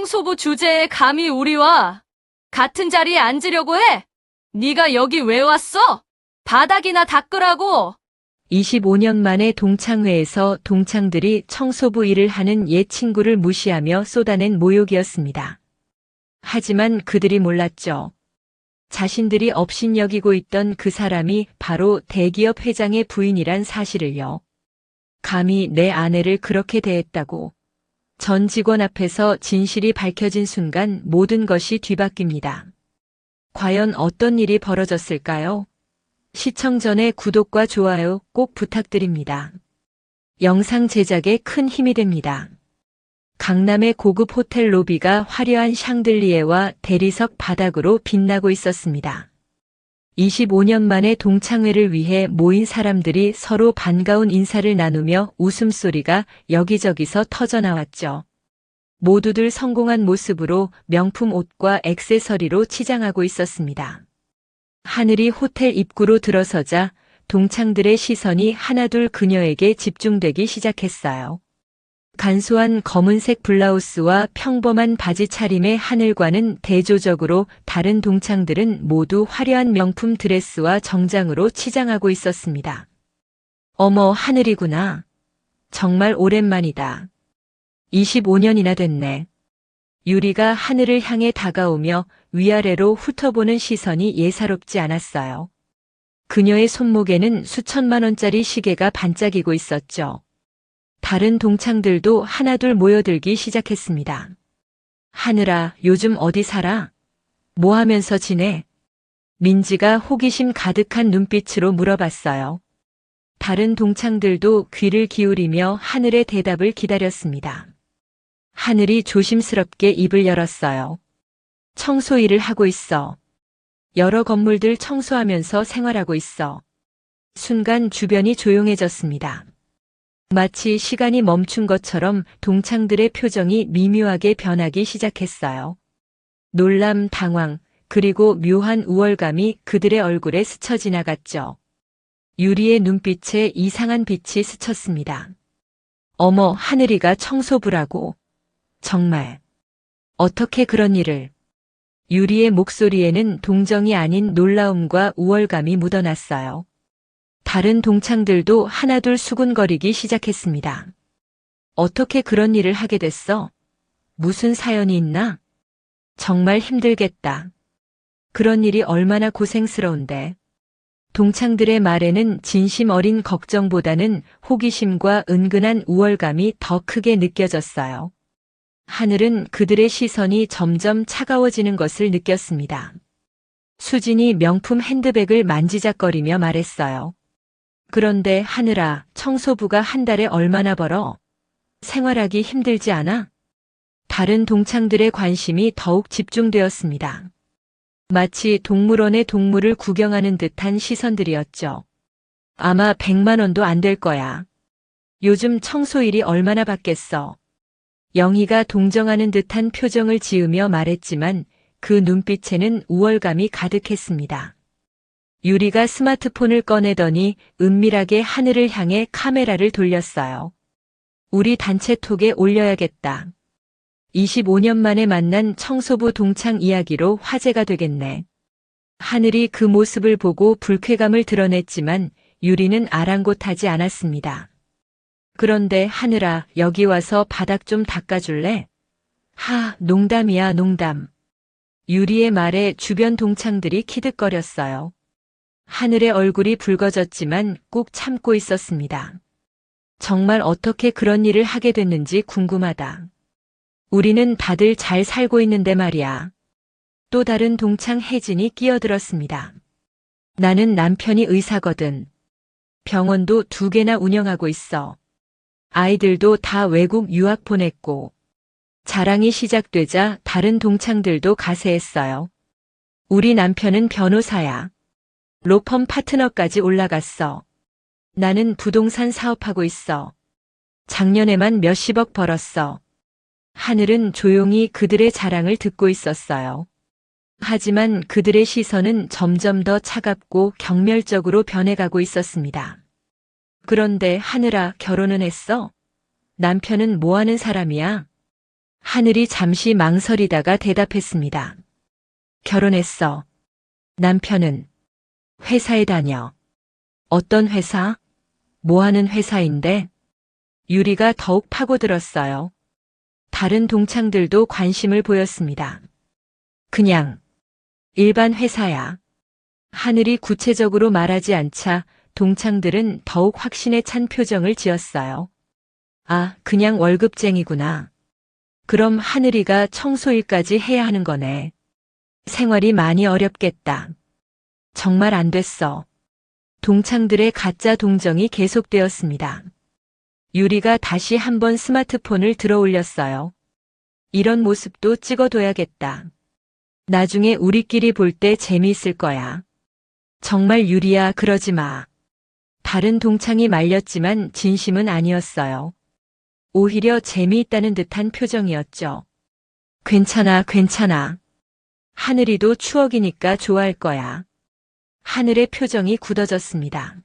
청소부 주제에 감히 우리와 같은 자리에 앉으려고 해? 네가 여기 왜 왔어? 바닥이나 닦으라고. 25년 만에 동창회에서 동창들이 청소부 일을 하는 옛 친구를 무시하며 쏟아낸 모욕이었습니다. 하지만 그들이 몰랐죠. 자신들이 업신여기고 있던 그 사람이 바로 대기업 회장의 부인이란 사실을요. 감히 내 아내를 그렇게 대했다고. 전 직원 앞에서 진실이 밝혀진 순간 모든 것이 뒤바뀝니다. 과연 어떤 일이 벌어졌을까요? 시청 전에 구독과 좋아요 꼭 부탁드립니다. 영상 제작에 큰 힘이 됩니다. 강남의 고급 호텔 로비가 화려한 샹들리에와 대리석 바닥으로 빛나고 있었습니다. 25년 만에 동창회를 위해 모인 사람들이 서로 반가운 인사를 나누며 웃음소리가 여기저기서 터져나왔죠. 모두들 성공한 모습으로 명품 옷과 액세서리로 치장하고 있었습니다. 하늘이 호텔 입구로 들어서자 동창들의 시선이 하나둘 그녀에게 집중되기 시작했어요. 간소한 검은색 블라우스와 평범한 바지 차림의 하늘과는 대조적으로 다른 동창들은 모두 화려한 명품 드레스와 정장으로 치장하고 있었습니다. 어머, 하늘이구나. 정말 오랜만이다. 25년이나 됐네. 유리가 하늘을 향해 다가오며 위아래로 훑어보는 시선이 예사롭지 않았어요. 그녀의 손목에는 수천만 원짜리 시계가 반짝이고 있었죠. 다른 동창들도 하나둘 모여들기 시작했습니다. 하늘아, 요즘 어디 살아? 뭐 하면서 지내? 민지가 호기심 가득한 눈빛으로 물어봤어요. 다른 동창들도 귀를 기울이며 하늘의 대답을 기다렸습니다. 하늘이 조심스럽게 입을 열었어요. 청소 일을 하고 있어. 여러 건물들 청소하면서 생활하고 있어. 순간 주변이 조용해졌습니다. 마치 시간이 멈춘 것처럼 동창들의 표정이 미묘하게 변하기 시작했어요. 놀람, 당황, 그리고 묘한 우월감이 그들의 얼굴에 스쳐 지나갔죠. 유리의 눈빛에 이상한 빛이 스쳤습니다. 어머, 하늘이가 청소부라고. 정말. 어떻게 그런 일을. 유리의 목소리에는 동정이 아닌 놀라움과 우월감이 묻어났어요. 다른 동창들도 하나둘 수군거리기 시작했습니다. 어떻게 그런 일을 하게 됐어? 무슨 사연이 있나? 정말 힘들겠다. 그런 일이 얼마나 고생스러운데. 동창들의 말에는 진심 어린 걱정보다는 호기심과 은근한 우월감이 더 크게 느껴졌어요. 하늘은 그들의 시선이 점점 차가워지는 것을 느꼈습니다. 수진이 명품 핸드백을 만지작거리며 말했어요. 그런데 하늘아, 청소부가 한 달에 얼마나 벌어? 생활하기 힘들지 않아? 다른 동창들의 관심이 더욱 집중되었습니다. 마치 동물원의 동물을 구경하는 듯한 시선들이었죠. 아마 100만 원도 안 될 거야. 요즘 청소일이 얼마나 받겠어? 영희가 동정하는 듯한 표정을 지으며 말했지만 그 눈빛에는 우월감이 가득했습니다. 유리가 스마트폰을 꺼내더니 은밀하게 하늘을 향해 카메라를 돌렸어요. 우리 단체톡에 올려야겠다. 25년 만에 만난 청소부 동창 이야기로 화제가 되겠네. 하늘이 그 모습을 보고 불쾌감을 드러냈지만 유리는 아랑곳하지 않았습니다. 그런데 하늘아, 여기 와서 바닥 좀 닦아줄래? 하, 농담이야, 농담. 유리의 말에 주변 동창들이 키득거렸어요. 하늘의 얼굴이 붉어졌지만 꾹 참고 있었습니다. 정말 어떻게 그런 일을 하게 됐는지 궁금하다. 우리는 다들 잘 살고 있는데 말이야. 또 다른 동창 혜진이 끼어들었습니다. 나는 남편이 의사거든. 병원도 2개나 운영하고 있어. 아이들도 다 외국 유학 보냈고. 자랑이 시작되자 다른 동창들도 가세했어요. 우리 남편은 변호사야. 로펌 파트너까지 올라갔어. 나는 부동산 사업하고 있어. 작년에만 몇십억 벌었어. 하늘은 조용히 그들의 자랑을 듣고 있었어요. 하지만 그들의 시선은 점점 더 차갑고 경멸적으로 변해가고 있었습니다. 그런데 하늘아, 결혼은 했어? 남편은 뭐 하는 사람이야? 하늘이 잠시 망설이다가 대답했습니다. 결혼했어. 남편은 회사에 다녀. 어떤 회사? 뭐 하는 회사인데? 유리가 더욱 파고들었어요. 다른 동창들도 관심을 보였습니다. 그냥 일반 회사야. 하늘이 구체적으로 말하지 않자 동창들은 더욱 확신에 찬 표정을 지었어요. 아, 그냥 월급쟁이구나. 그럼 하늘이가 청소일까지 해야 하는 거네. 생활이 많이 어렵겠다. 정말 안 됐어. 동창들의 가짜 동정이 계속되었습니다. 유리가 다시 한번 스마트폰을 들어 올렸어요. 이런 모습도 찍어둬야겠다. 나중에 우리끼리 볼 때 재미있을 거야. 정말 유리야, 그러지 마. 다른 동창이 말렸지만 진심은 아니었어요. 오히려 재미있다는 듯한 표정이었죠. 괜찮아, 괜찮아. 하늘이도 추억이니까 좋아할 거야. 하늘의 표정이 굳어졌습니다.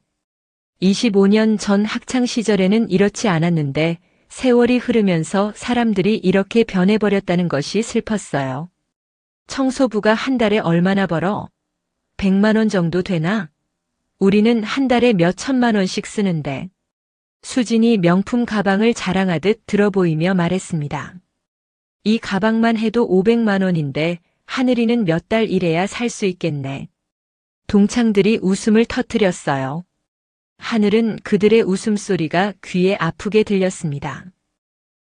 25년 전 학창시절에는 이렇지 않았는데 세월이 흐르면서 사람들이 이렇게 변해버렸다는 것이 슬펐어요. 청소부가 한 달에 얼마나 벌어? 100만 원 정도 되나? 우리는 한 달에 몇 천만 원씩 쓰는데. 수진이 명품 가방을 자랑하듯 들어보이며 말했습니다. 이 가방만 해도 500만 원인데 하늘이는 몇 달 일해야 살 수 있겠네. 동창들이 웃음을 터뜨렸어요. 하늘은 그들의 웃음소리가 귀에 아프게 들렸습니다.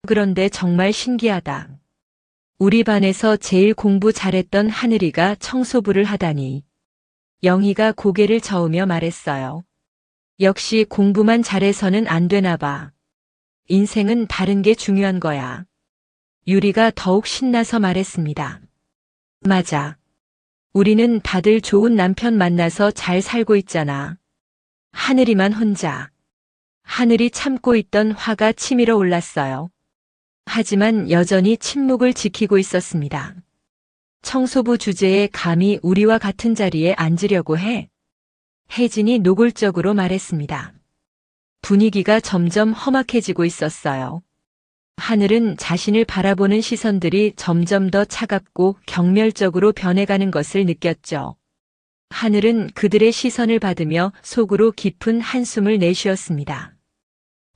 그런데 정말 신기하다. 우리 반에서 제일 공부 잘했던 하늘이가 청소부를 하다니. 영희가 고개를 저으며 말했어요. 역시 공부만 잘해서는 안 되나 봐. 인생은 다른 게 중요한 거야. 유리가 더욱 신나서 말했습니다. 맞아. 우리는 다들 좋은 남편 만나서 잘 살고 있잖아. 하늘이만 혼자. 하늘이 참고 있던 화가 치밀어 올랐어요. 하지만 여전히 침묵을 지키고 있었습니다. 청소부 주제에 감히 우리와 같은 자리에 앉으려고 해? 혜진이 노골적으로 말했습니다. 분위기가 점점 험악해지고 있었어요. 하늘은 자신을 바라보는 시선들이 점점 더 차갑고 경멸적으로 변해가는 것을 느꼈죠. 하늘은 그들의 시선을 받으며 속으로 깊은 한숨을 내쉬었습니다.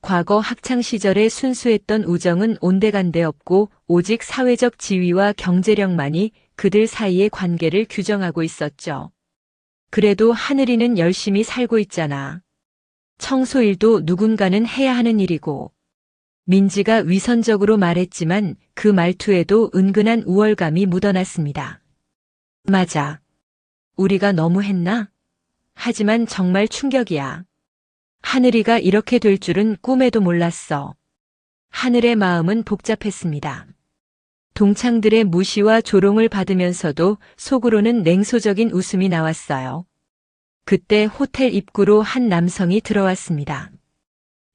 과거 학창시절에 순수했던 우정은 온데간데 없고 오직 사회적 지위와 경제력만이 그들 사이의 관계를 규정하고 있었죠. 그래도 하늘이는 열심히 살고 있잖아. 청소일도 누군가는 해야 하는 일이고. 민지가 위선적으로 말했지만 그 말투에도 은근한 우월감이 묻어났습니다. 맞아. 우리가 너무 했나? 하지만 정말 충격이야. 하늘이가 이렇게 될 줄은 꿈에도 몰랐어. 하늘의 마음은 복잡했습니다. 동창들의 무시와 조롱을 받으면서도 속으로는 냉소적인 웃음이 나왔어요. 그때 호텔 입구로 한 남성이 들어왔습니다.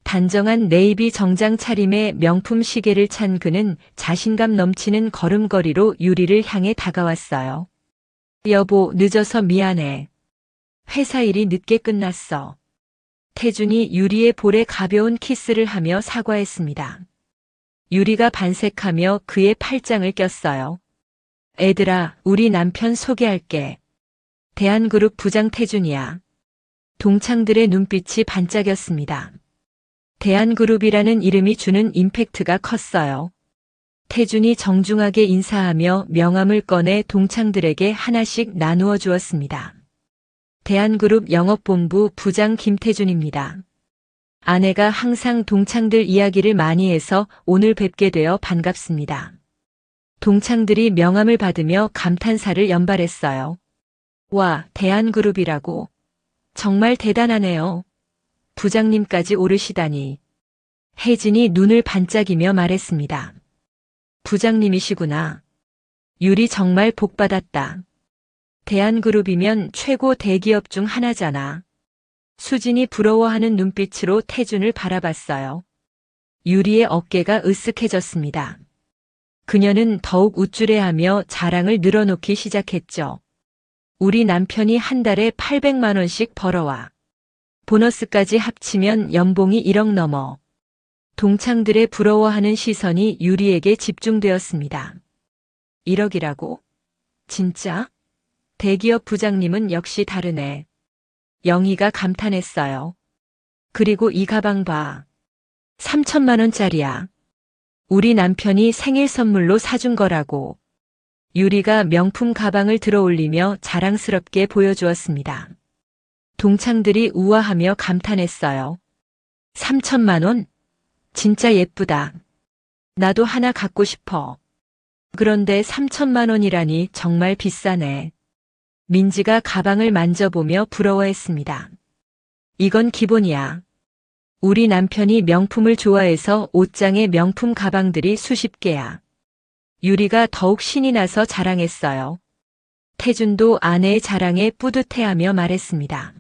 단정한 네이비 정장 차림에 명품 시계를 찬 그는 자신감 넘치는 걸음걸이로 유리를 향해 다가왔어요. 여보, 늦어서 미안해. 회사 일이 늦게 끝났어. 태준이 유리의 볼에 가벼운 키스를 하며 사과했습니다. 유리가 반색하며 그의 팔짱을 꼈어요. 애들아, 우리 남편 소개할게. 대한그룹 부장 태준이야. 동창들의 눈빛이 반짝였습니다. 대한그룹이라는 이름이 주는 임팩트가 컸어요. 태준이 정중하게 인사하며 명함을 꺼내 동창들에게 하나씩 나누어 주었습니다. 대한그룹 영업본부 부장 김태준입니다. 아내가 항상 동창들 이야기를 많이 해서 오늘 뵙게 되어 반갑습니다. 동창들이 명함을 받으며 감탄사를 연발했어요. 와, 대한그룹이라고. 정말 대단하네요. 부장님까지 오르시다니. 혜진이 눈을 반짝이며 말했습니다. 부장님이시구나. 유리 정말 복받았다. 대한그룹이면 최고 대기업 중 하나잖아. 수진이 부러워하는 눈빛으로 태준을 바라봤어요. 유리의 어깨가 으쓱해졌습니다. 그녀는 더욱 우쭐해하며 자랑을 늘어놓기 시작했죠. 우리 남편이 한 달에 800만 원씩 벌어와. 보너스까지 합치면 연봉이 1억 넘어. 동창들의 부러워하는 시선이 유리에게 집중되었습니다. 1억이라고? 진짜? 대기업 부장님은 역시 다르네. 영희가 감탄했어요. 그리고 이 가방 봐. 3천만 원짜리야. 우리 남편이 생일 선물로 사준 거라고. 유리가 명품 가방을 들어 올리며 자랑스럽게 보여주었습니다. 동창들이 우아하며 감탄했어요. 3천만 원? 진짜 예쁘다. 나도 하나 갖고 싶어. 그런데 3천만 원이라니 정말 비싸네. 민지가 가방을 만져보며 부러워했습니다. 이건 기본이야. 우리 남편이 명품을 좋아해서 옷장에 명품 가방들이 수십 개야. 유리가 더욱 신이 나서 자랑했어요. 태준도 아내의 자랑에 뿌듯해하며 말했습니다.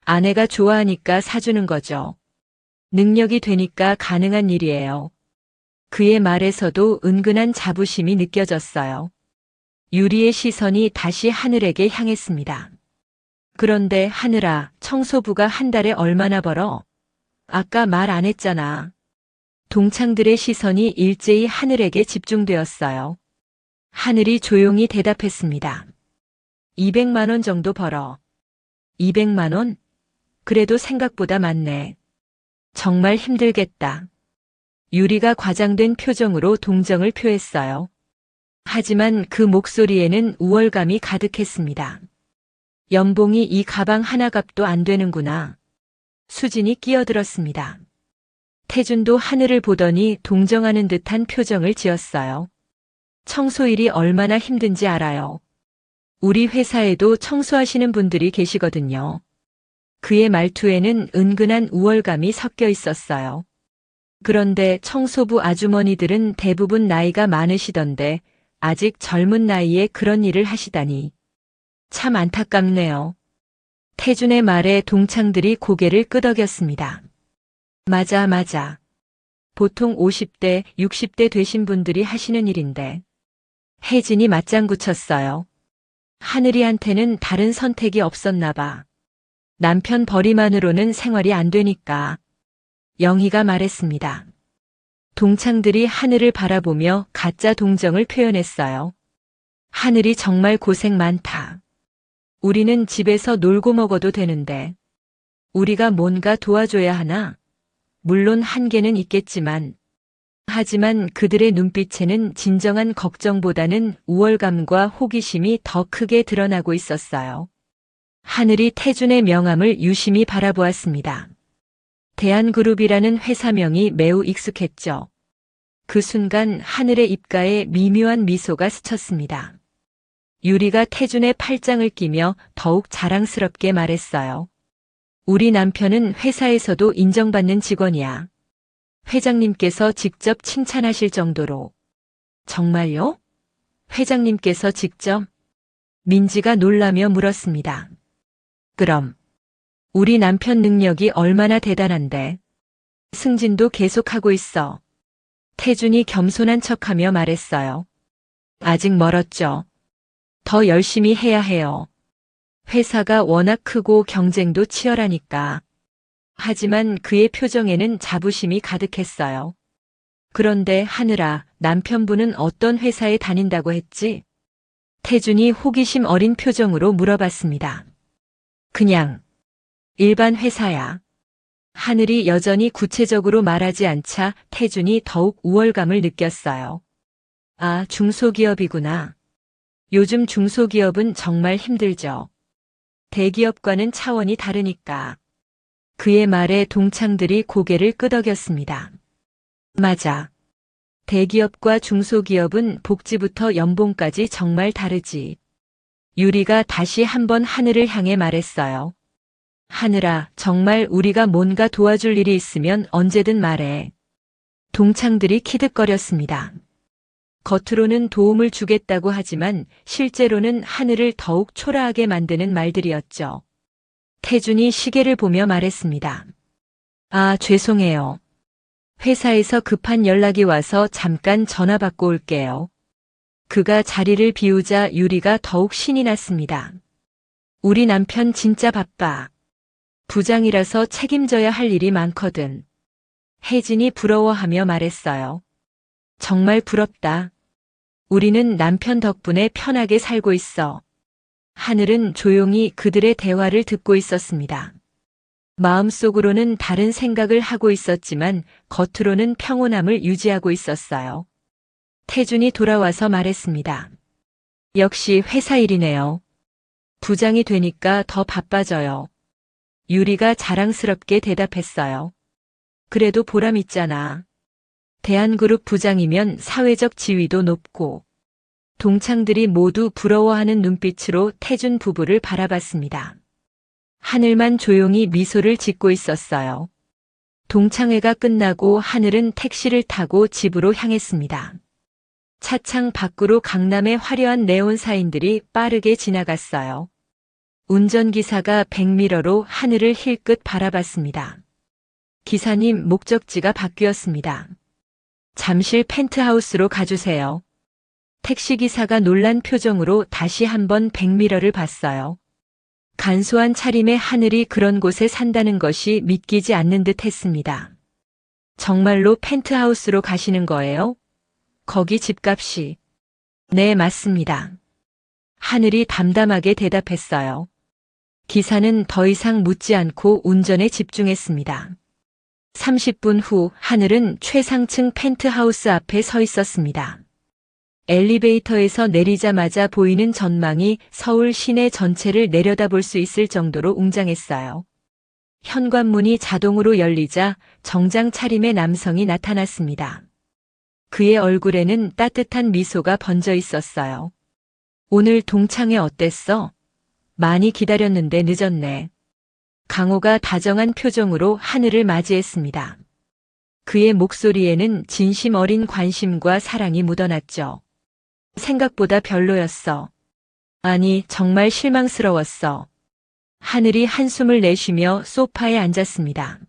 아내가 좋아하니까 사주는 거죠. 능력이 되니까 가능한 일이에요. 그의 말에서도 은근한 자부심이 느껴졌어요. 유리의 시선이 다시 하늘에게 향했습니다. 그런데 하늘아, 청소부가 한 달에 얼마나 벌어? 아까 말 안 했잖아. 동창들의 시선이 일제히 하늘에게 집중되었어요. 하늘이 조용히 대답했습니다. 200만 원 정도 벌어. 200만 원? 그래도 생각보다 많네. 정말 힘들겠다. 유리가 과장된 표정으로 동정을 표했어요. 하지만 그 목소리에는 우월감이 가득했습니다. 연봉이 이 가방 하나 값도 안 되는구나. 수진이 끼어들었습니다. 태준도 하늘을 보더니 동정하는 듯한 표정을 지었어요. 청소일이 얼마나 힘든지 알아요. 우리 회사에도 청소하시는 분들이 계시거든요. 그의 말투에는 은근한 우월감이 섞여 있었어요. 그런데 청소부 아주머니들은 대부분 나이가 많으시던데 아직 젊은 나이에 그런 일을 하시다니. 참 안타깝네요. 태준의 말에 동창들이 고개를 끄덕였습니다. 맞아. 보통 50대, 60대 되신 분들이 하시는 일인데. 혜진이 맞장구 쳤어요. 하늘이한테는 다른 선택이 없었나 봐. 남편 벌이만으로는 생활이 안 되니까. 영희가 말했습니다. 동창들이 하늘을 바라보며 가짜 동정을 표현했어요. 하늘이 정말 고생 많다. 우리는 집에서 놀고 먹어도 되는데. 우리가 뭔가 도와줘야 하나? 물론 한계는 있겠지만. 하지만 그들의 눈빛에는 진정한 걱정보다는 우월감과 호기심이 더 크게 드러나고 있었어요. 하늘이 태준의 명함을 유심히 바라보았습니다. 대한그룹이라는 회사명이 매우 익숙했죠. 그 순간 하늘의 입가에 미묘한 미소가 스쳤습니다. 유리가 태준의 팔짱을 끼며 더욱 자랑스럽게 말했어요. 우리 남편은 회사에서도 인정받는 직원이야. 회장님께서 직접 칭찬하실 정도로. 정말요? 회장님께서 직접? 민지가 놀라며 물었습니다. 그럼 우리 남편 능력이 얼마나 대단한데. 승진도 계속하고 있어. 태준이 겸손한 척하며 말했어요. 아직 멀었죠. 더 열심히 해야 해요. 회사가 워낙 크고 경쟁도 치열하니까. 하지만 그의 표정에는 자부심이 가득했어요. 그런데 하늘아, 남편분은 어떤 회사에 다닌다고 했지? 태준이 호기심 어린 표정으로 물어봤습니다. 그냥 일반 회사야. 하늘이 여전히 구체적으로 말하지 않자 태준이 더욱 우월감을 느꼈어요. 아, 중소기업이구나. 요즘 중소기업은 정말 힘들죠. 대기업과는 차원이 다르니까. 그의 말에 동창들이 고개를 끄덕였습니다. 맞아. 대기업과 중소기업은 복지부터 연봉까지 정말 다르지. 유리가 다시 한번 하늘을 향해 말했어요. 하늘아, 정말 우리가 뭔가 도와줄 일이 있으면 언제든 말해. 동창들이 키득거렸습니다. 겉으로는 도움을 주겠다고 하지만 실제로는 하늘을 더욱 초라하게 만드는 말들이었죠. 태준이 시계를 보며 말했습니다. 아, 죄송해요. 회사에서 급한 연락이 와서 잠깐 전화 받고 올게요. 그가 자리를 비우자 유리가 더욱 신이 났습니다. 우리 남편 진짜 바빠. 부장이라서 책임져야 할 일이 많거든. 혜진이 부러워하며 말했어요. 정말 부럽다. 우리는 남편 덕분에 편하게 살고 있어. 하늘은 조용히 그들의 대화를 듣고 있었습니다. 마음속으로는 다른 생각을 하고 있었지만 겉으로는 평온함을 유지하고 있었어요. 태준이 돌아와서 말했습니다. 역시 회사 일이네요. 부장이 되니까 더 바빠져요. 유리가 자랑스럽게 대답했어요. 그래도 보람 있잖아. 대한그룹 부장이면 사회적 지위도 높고. 동창들이 모두 부러워하는 눈빛으로 태준 부부를 바라봤습니다. 하늘만 조용히 미소를 짓고 있었어요. 동창회가 끝나고 하늘은 택시를 타고 집으로 향했습니다. 차창 밖으로 강남의 화려한 네온 사인들이 빠르게 지나갔어요. 운전기사가 백미러로 하늘을 힐끗 바라봤습니다. 기사님, 목적지가 바뀌었습니다. 잠실 펜트하우스로 가주세요. 택시기사가 놀란 표정으로 다시 한번 백미러를 봤어요. 간소한 차림의 하늘이 그런 곳에 산다는 것이 믿기지 않는 듯 했습니다. 정말로 펜트하우스로 가시는 거예요? 거기 집값이. 네, 맞습니다. 하늘이 담담하게 대답했어요. 기사는 더 이상 묻지 않고 운전에 집중했습니다. 30분 후 하늘은 최상층 펜트하우스 앞에 서 있었습니다. 엘리베이터에서 내리자마자 보이는 전망이 서울 시내 전체를 내려다볼 수 있을 정도로 웅장했어요. 현관문이 자동으로 열리자 정장 차림의 남성이 나타났습니다. 그의 얼굴에는 따뜻한 미소가 번져 있었어요. 오늘 동창회 어땠어? 많이 기다렸는데 늦었네. 강호가 다정한 표정으로 하늘을 맞이했습니다. 그의 목소리에는 진심 어린 관심과 사랑이 묻어났죠. 생각보다 별로였어. 아니, 정말 실망스러웠어. 하늘이 한숨을 내쉬며 소파에 앉았습니다.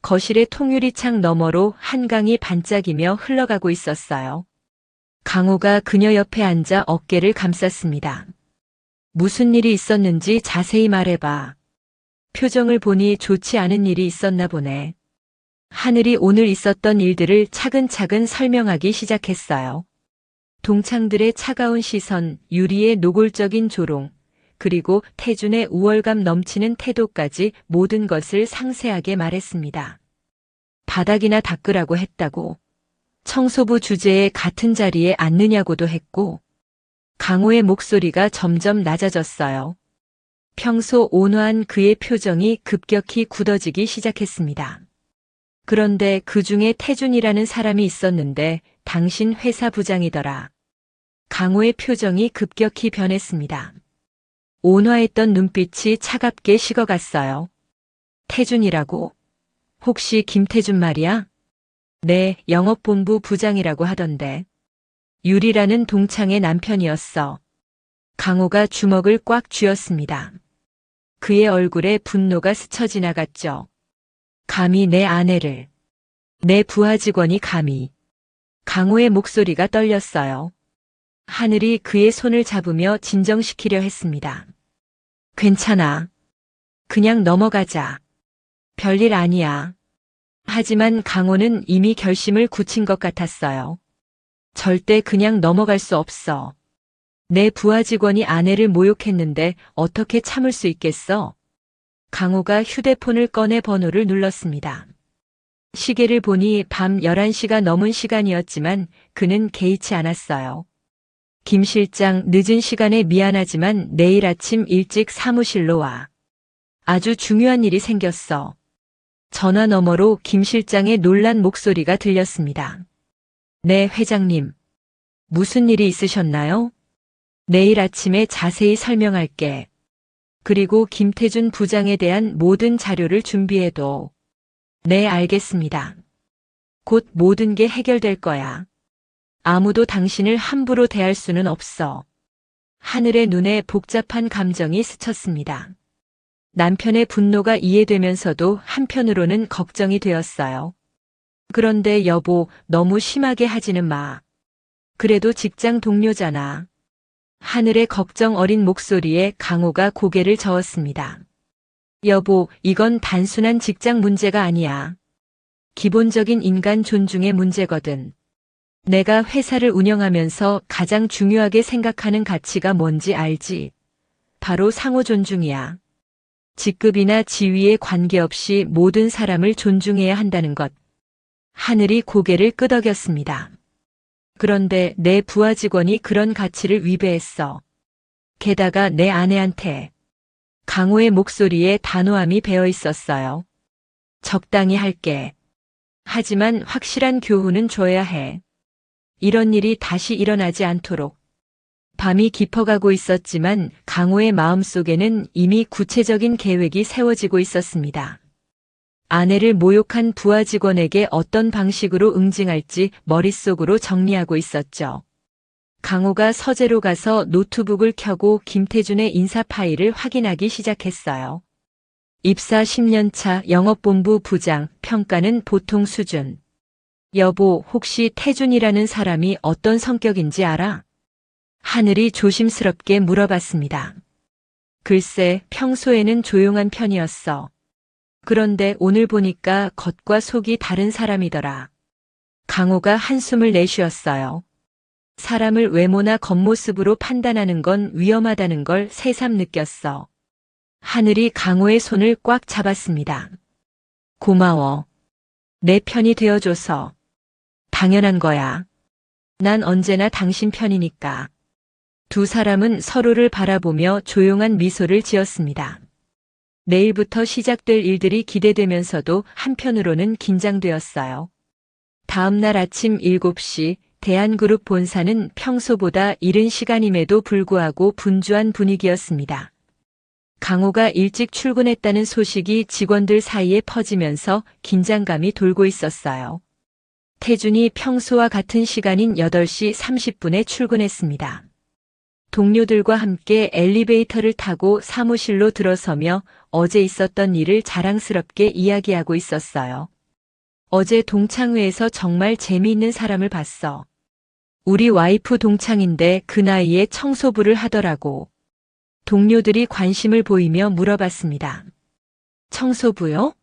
거실의 통유리창 너머로 한강이 반짝이며 흘러가고 있었어요. 강호가 그녀 옆에 앉아 어깨를 감쌌습니다. 무슨 일이 있었는지 자세히 말해봐. 표정을 보니 좋지 않은 일이 있었나 보네. 하늘이 오늘 있었던 일들을 차근차근 설명하기 시작했어요. 동창들의 차가운 시선, 유리의 노골적인 조롱, 그리고 태준의 우월감 넘치는 태도까지 모든 것을 상세하게 말했습니다. 바닥이나 닦으라고 했다고. 청소부 주제에 같은 자리에 앉느냐고도 했고. 강호의 목소리가 점점 낮아졌어요. 평소 온화한 그의 표정이 급격히 굳어지기 시작했습니다. 그런데 그 중에 태준이라는 사람이 있었는데 당신 회사 부장이더라. 강호의 표정이 급격히 변했습니다. 온화했던 눈빛이 차갑게 식어갔어요. 태준이라고? 혹시 김태준 말이야? 네, 영업본부 부장이라고 하던데. 유리라는 동창의 남편이었어. 강호가 주먹을 꽉 쥐었습니다. 그의 얼굴에 분노가 스쳐 지나갔죠. 감히 내 아내를. 내 부하 직원이 감히. 강호의 목소리가 떨렸어요. 하늘이 그의 손을 잡으며 진정시키려 했습니다. 괜찮아. 그냥 넘어가자. 별일 아니야. 하지만 강호는 이미 결심을 굳힌 것 같았어요. 절대 그냥 넘어갈 수 없어. 내 부하 직원이 아내를 모욕했는데 어떻게 참을 수 있겠어? 강호가 휴대폰을 꺼내 번호를 눌렀습니다. 시계를 보니 밤 11시가 넘은 시간이었지만 그는 개의치 않았어요. 김 실장, 늦은 시간에 미안하지만 내일 아침 일찍 사무실로 와. 아주 중요한 일이 생겼어. 전화 너머로 김 실장의 놀란 목소리가 들렸습니다. 네, 회장님. 무슨 일이 있으셨나요? 내일 아침에 자세히 설명할게. 그리고 김태준 부장에 대한 모든 자료를 준비해둬. 네, 알겠습니다. 곧 모든 게 해결될 거야. 아무도 당신을 함부로 대할 수는 없어. 하늘의 눈에 복잡한 감정이 스쳤습니다. 남편의 분노가 이해되면서도 한편으로는 걱정이 되었어요. 그런데 여보, 너무 심하게 하지는 마. 그래도 직장 동료잖아. 하늘의 걱정 어린 목소리에 강호가 고개를 저었습니다. 여보, 이건 단순한 직장 문제가 아니야. 기본적인 인간 존중의 문제거든. 내가 회사를 운영하면서 가장 중요하게 생각하는 가치가 뭔지 알지? 바로 상호 존중이야. 직급이나 지위에 관계없이 모든 사람을 존중해야 한다는 것. 하늘이 고개를 끄덕였습니다. 그런데 내 부하 직원이 그런 가치를 위배했어. 게다가 내 아내한테. 강호의 목소리에 단호함이 배어 있었어요. 적당히 할게. 하지만 확실한 교훈은 줘야 해. 이런 일이 다시 일어나지 않도록. 밤이 깊어가고 있었지만 강호의 마음속에는 이미 구체적인 계획이 세워지고 있었습니다. 아내를 모욕한 부하 직원에게 어떤 방식으로 응징할지 머릿속으로 정리하고 있었죠. 강호가 서재로 가서 노트북을 켜고 김태준의 인사 파일을 확인하기 시작했어요. 입사 10년 차 영업본부 부장, 평가는 보통 수준. 여보, 혹시 태준이라는 사람이 어떤 성격인지 알아? 하늘이 조심스럽게 물어봤습니다. 글쎄, 평소에는 조용한 편이었어. 그런데 오늘 보니까 겉과 속이 다른 사람이더라. 강호가 한숨을 내쉬었어요. 사람을 외모나 겉모습으로 판단하는 건 위험하다는 걸 새삼 느꼈어. 하늘이 강호의 손을 꽉 잡았습니다. 고마워. 내 편이 되어줘서. 당연한 거야. 난 언제나 당신 편이니까. 두 사람은 서로를 바라보며 조용한 미소를 지었습니다. 내일부터 시작될 일들이 기대되면서도 한편으로는 긴장되었어요. 다음 날 아침 7시 대한그룹 본사는 평소보다 이른 시간임에도 불구하고 분주한 분위기였습니다. 강호가 일찍 출근했다는 소식이 직원들 사이에 퍼지면서 긴장감이 돌고 있었어요. 태준이 평소와 같은 시간인 8시 30분에 출근했습니다. 동료들과 함께 엘리베이터를 타고 사무실로 들어서며 어제 있었던 일을 자랑스럽게 이야기하고 있었어요. 어제 동창회에서 정말 재미있는 사람을 봤어. 우리 와이프 동창인데 그 나이에 청소부를 하더라고. 동료들이 관심을 보이며 물어봤습니다. 청소부요?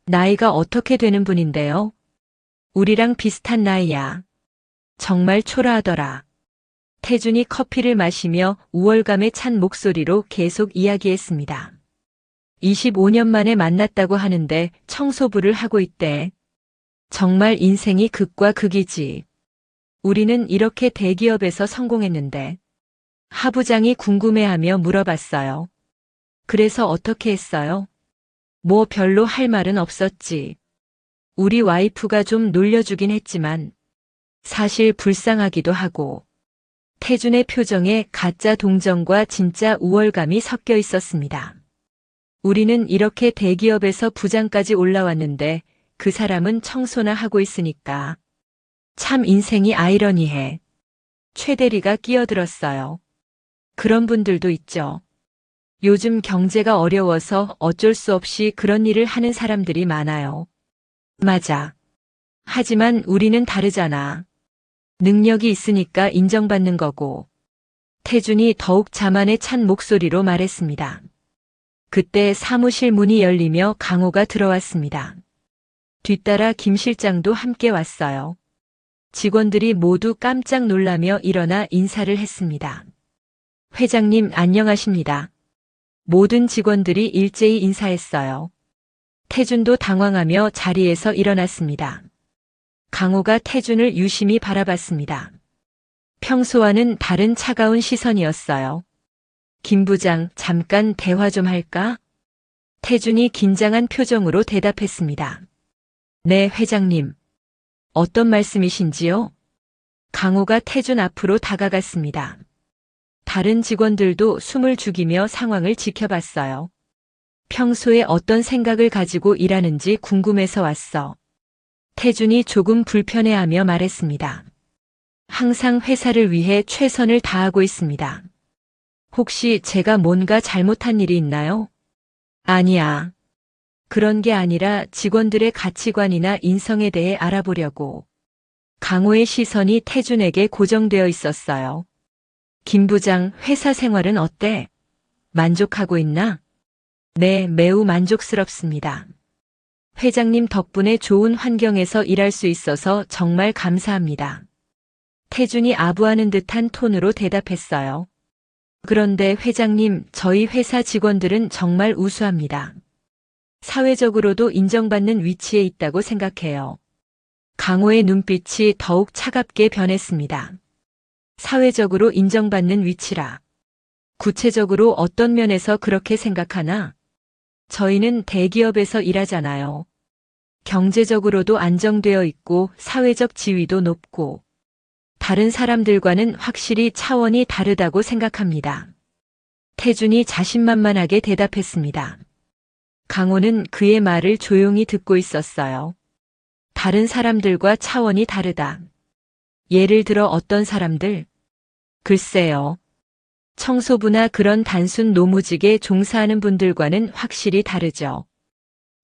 나이가 어떻게 되는 분인데요? 우리랑 비슷한 나이야. 정말 초라하더라. 태준이 커피를 마시며 우월감에 찬 목소리로 계속 이야기했습니다. 25년 만에 만났다고 하는데 청소부를 하고 있대. 정말 인생이 극과 극이지. 우리는 이렇게 대기업에서 성공했는데. 하부장이 궁금해하며 물어봤어요. 그래서 어떻게 했어요? 뭐 별로 할 말은 없었지. 우리 와이프가 좀 놀려주긴 했지만 사실 불쌍하기도 하고. 태준의 표정에 가짜 동정과 진짜 우월감이 섞여 있었습니다. 우리는 이렇게 대기업에서 부장까지 올라왔는데 그 사람은 청소나 하고 있으니까. 참 인생이 아이러니해. 최 대리가 끼어들었어요. 그런 분들도 있죠. 요즘 경제가 어려워서 어쩔 수 없이 그런 일을 하는 사람들이 많아요. 맞아. 하지만 우리는 다르잖아. 능력이 있으니까 인정받는 거고. 태준이 더욱 자만에 찬 목소리로 말했습니다. 그때 사무실 문이 열리며 강호가 들어왔습니다. 뒤따라 김 실장도 함께 왔어요. 직원들이 모두 깜짝 놀라며 일어나 인사를 했습니다. 회장님 안녕하십니다. 모든 직원들이 일제히 인사했어요. 태준도 당황하며 자리에서 일어났습니다. 강호가 태준을 유심히 바라봤습니다. 평소와는 다른 차가운 시선이었어요. 김 부장, 잠깐 대화 좀 할까? 태준이 긴장한 표정으로 대답했습니다. 네, 회장님. 어떤 말씀이신지요? 강호가 태준 앞으로 다가갔습니다. 다른 직원들도 숨을 죽이며 상황을 지켜봤어요. 평소에 어떤 생각을 가지고 일하는지 궁금해서 왔어. 태준이 조금 불편해하며 말했습니다. 항상 회사를 위해 최선을 다하고 있습니다. 혹시 제가 뭔가 잘못한 일이 있나요? 아니야. 그런 게 아니라 직원들의 가치관이나 인성에 대해 알아보려고. 강호의 시선이 태준에게 고정되어 있었어요. 김 부장, 회사 생활은 어때? 만족하고 있나? 네, 매우 만족스럽습니다. 회장님 덕분에 좋은 환경에서 일할 수 있어서 정말 감사합니다. 태준이 아부하는 듯한 톤으로 대답했어요. 그런데 회장님, 저희 회사 직원들은 정말 우수합니다. 사회적으로도 인정받는 위치에 있다고 생각해요. 강호의 눈빛이 더욱 차갑게 변했습니다. 사회적으로 인정받는 위치라. 구체적으로 어떤 면에서 그렇게 생각하나? 저희는 대기업에서 일하잖아요. 경제적으로도 안정되어 있고 사회적 지위도 높고 다른 사람들과는 확실히 차원이 다르다고 생각합니다. 태준이 자신만만하게 대답했습니다. 강호는 그의 말을 조용히 듣고 있었어요. 다른 사람들과 차원이 다르다. 예를 들어 어떤 사람들? 글쎄요. 청소부나 그런 단순 노무직에 종사하는 분들과는 확실히 다르죠.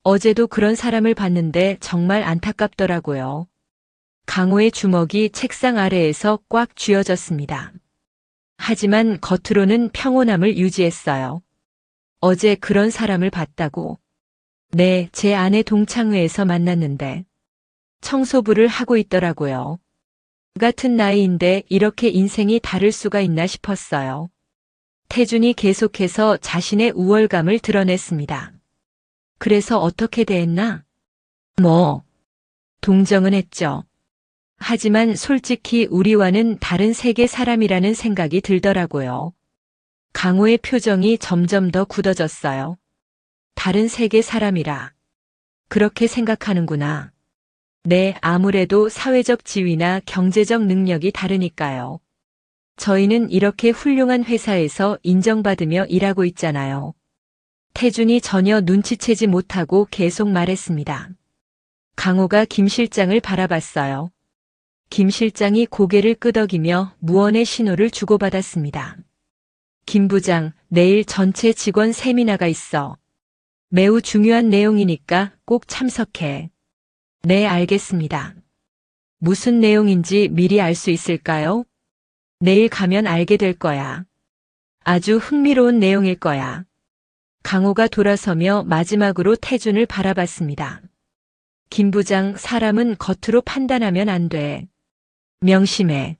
어제도 그런 사람을 봤는데 정말 안타깝더라고요. 강호의 주먹이 책상 아래에서 꽉 쥐어졌습니다. 하지만 겉으로는 평온함을 유지했어요. 어제 그런 사람을 봤다고. 네, 제 아내 동창회에서 만났는데 청소부를 하고 있더라고요. 같은 나이인데 이렇게 인생이 다를 수가 있나 싶었어요. 태준이 계속해서 자신의 우월감을 드러냈습니다. 그래서 어떻게 대했나? 동정은 했죠. 하지만 솔직히 우리와는 다른 세계 사람이라는 생각이 들더라고요. 강호의 표정이 점점 더 굳어졌어요. 다른 세계 사람이라. 그렇게 생각하는구나. 네, 아무래도 사회적 지위나 경제적 능력이 다르니까요. 저희는 이렇게 훌륭한 회사에서 인정받으며 일하고 있잖아요. 태준이 전혀 눈치채지 못하고 계속 말했습니다. 강호가 김 실장을 바라봤어요. 김 실장이 고개를 끄덕이며 무언의 신호를 주고받았습니다. 김 부장, 내일 전체 직원 세미나가 있어. 매우 중요한 내용이니까 꼭 참석해. 네, 알겠습니다. 무슨 내용인지 미리 알 수 있을까요? 내일 가면 알게 될 거야. 아주 흥미로운 내용일 거야. 강호가 돌아서며 마지막으로 태준을 바라봤습니다. 김 부장, 사람은 겉으로 판단하면 안 돼. 명심해.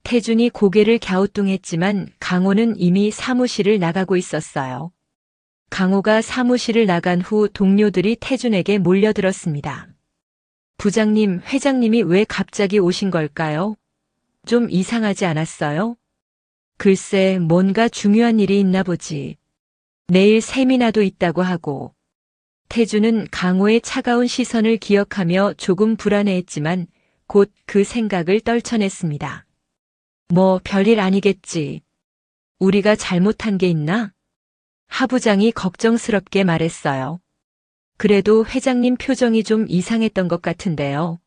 태준이 고개를 갸우뚱했지만 강호는 이미 사무실을 나가고 있었어요. 강호가 사무실을 나간 후 동료들이 태준에게 몰려들었습니다. 부장님, 회장님이 왜 갑자기 오신 걸까요? 좀 이상하지 않았어요? 글쎄, 뭔가 중요한 일이 있나 보지. 내일 세미나도 있다고 하고. 태준은 강호의 차가운 시선을 기억하며 조금 불안해했지만 곧 그 생각을 떨쳐냈습니다. 별일 아니겠지. 우리가 잘못한 게 있나? 하 부장이 걱정스럽게 말했어요. 그래도 회장님 표정이 좀 이상했던 것 같은데요.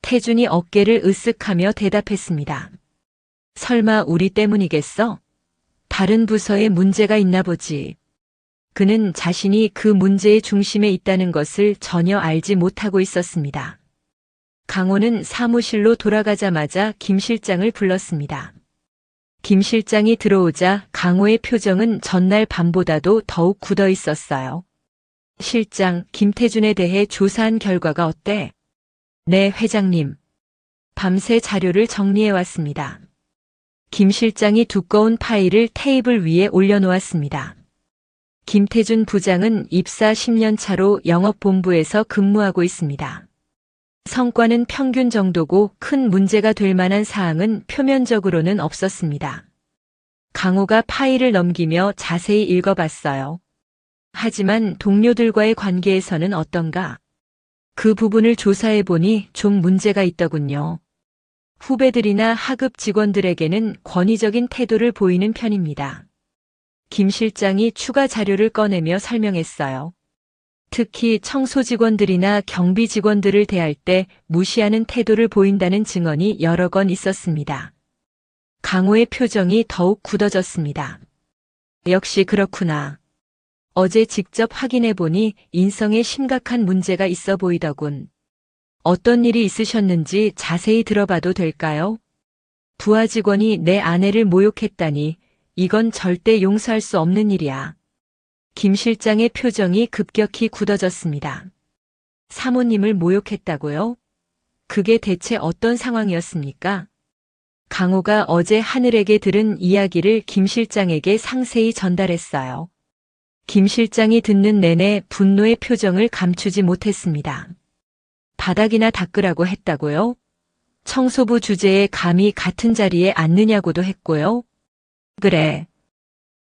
태준이 어깨를 으쓱하며 대답했습니다. 설마 우리 때문이겠어? 다른 부서에 문제가 있나 보지. 그는 자신이 그 문제의 중심에 있다는 것을 전혀 알지 못하고 있었습니다. 강호는 사무실로 돌아가자마자 김 실장을 불렀습니다. 김 실장이 들어오자 강호의 표정은 전날 밤보다도 더욱 굳어 있었어요. 실장, 김태준에 대해 조사한 결과가 어때? 네, 회장님. 밤새 자료를 정리해 왔습니다. 김 실장이 두꺼운 파일을 테이블 위에 올려놓았습니다. 김태준 부장은 입사 10년 차로 영업본부에서 근무하고 있습니다. 성과는 평균 정도고 큰 문제가 될 만한 사항은 표면적으로는 없었습니다. 강호가 파일을 넘기며 자세히 읽어봤어요. 하지만 동료들과의 관계에서는 어떤가? 그 부분을 조사해보니 좀 문제가 있더군요. 후배들이나 하급 직원들에게는 권위적인 태도를 보이는 편입니다. 김 실장이 추가 자료를 꺼내며 설명했어요. 특히 청소 직원들이나 경비 직원들을 대할 때 무시하는 태도를 보인다는 증언이 여러 건 있었습니다. 강호의 표정이 더욱 굳어졌습니다. 역시 그렇구나. 어제 직접 확인해 보니 인성에 심각한 문제가 있어 보이더군. 어떤 일이 있으셨는지 자세히 들어봐도 될까요? 부하 직원이 내 아내를 모욕했다니 이건 절대 용서할 수 없는 일이야. 김 실장의 표정이 급격히 굳어졌습니다. 사모님을 모욕했다고요? 그게 대체 어떤 상황이었습니까? 강호가 어제 하늘에게 들은 이야기를 김 실장에게 상세히 전달했어요. 김 실장이 듣는 내내 분노의 표정을 감추지 못했습니다. 바닥이나 닦으라고 했다고요? 청소부 주제에 감히 같은 자리에 앉느냐고도 했고요. 그래.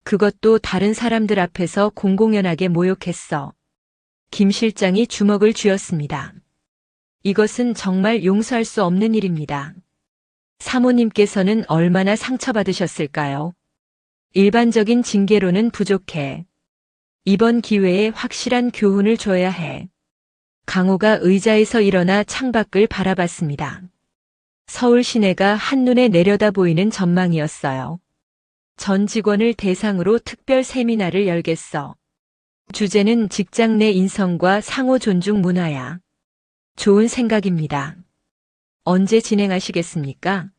그것도 다른 사람들 앞에서 공공연하게 모욕했어. 김 실장이 주먹을 쥐었습니다. 이것은 정말 용서할 수 없는 일입니다. 사모님께서는 얼마나 상처받으셨을까요? 일반적인 징계로는 부족해. 이번 기회에 확실한 교훈을 줘야 해. 강호가 의자에서 일어나 창밖을 바라봤습니다. 서울 시내가 한눈에 내려다 보이는 전망이었어요. 전 직원을 대상으로 특별 세미나를 열겠어. 주제는 직장 내 인성과 상호 존중 문화야. 좋은 생각입니다. 언제 진행하시겠습니까?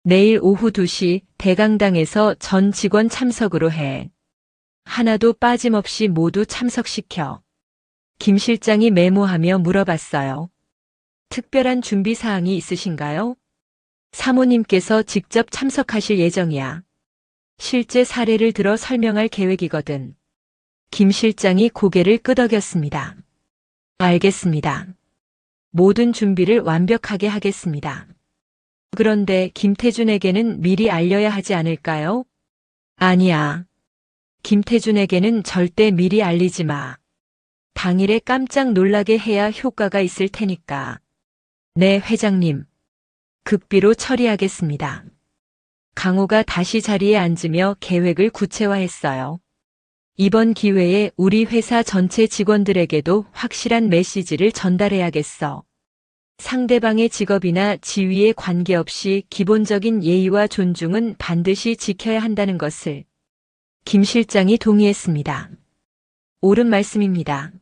내일 오후 2시 대강당에서 전 직원 참석으로 해. 하나도 빠짐없이 모두 참석시켜. 김 실장이 메모하며 물어봤어요. 특별한 준비 사항이 있으신가요? 사모님께서 직접 참석하실 예정이야. 실제 사례를 들어 설명할 계획이거든. 김 실장이 고개를 끄덕였습니다. 알겠습니다. 모든 준비를 완벽하게 하겠습니다. 그런데 김태준에게는 미리 알려야 하지 않을까요? 아니야. 김태준에게는 절대 미리 알리지 마. 당일에 깜짝 놀라게 해야 효과가 있을 테니까. 네, 회장님. 극비로 처리하겠습니다. 강호가 다시 자리에 앉으며 계획을 구체화했어요. 이번 기회에 우리 회사 전체 직원들에게도 확실한 메시지를 전달해야겠어. 상대방의 직업이나 지위에 관계없이 기본적인 예의와 존중은 반드시 지켜야 한다는 것을. 김 실장이 동의했습니다. 옳은 말씀입니다.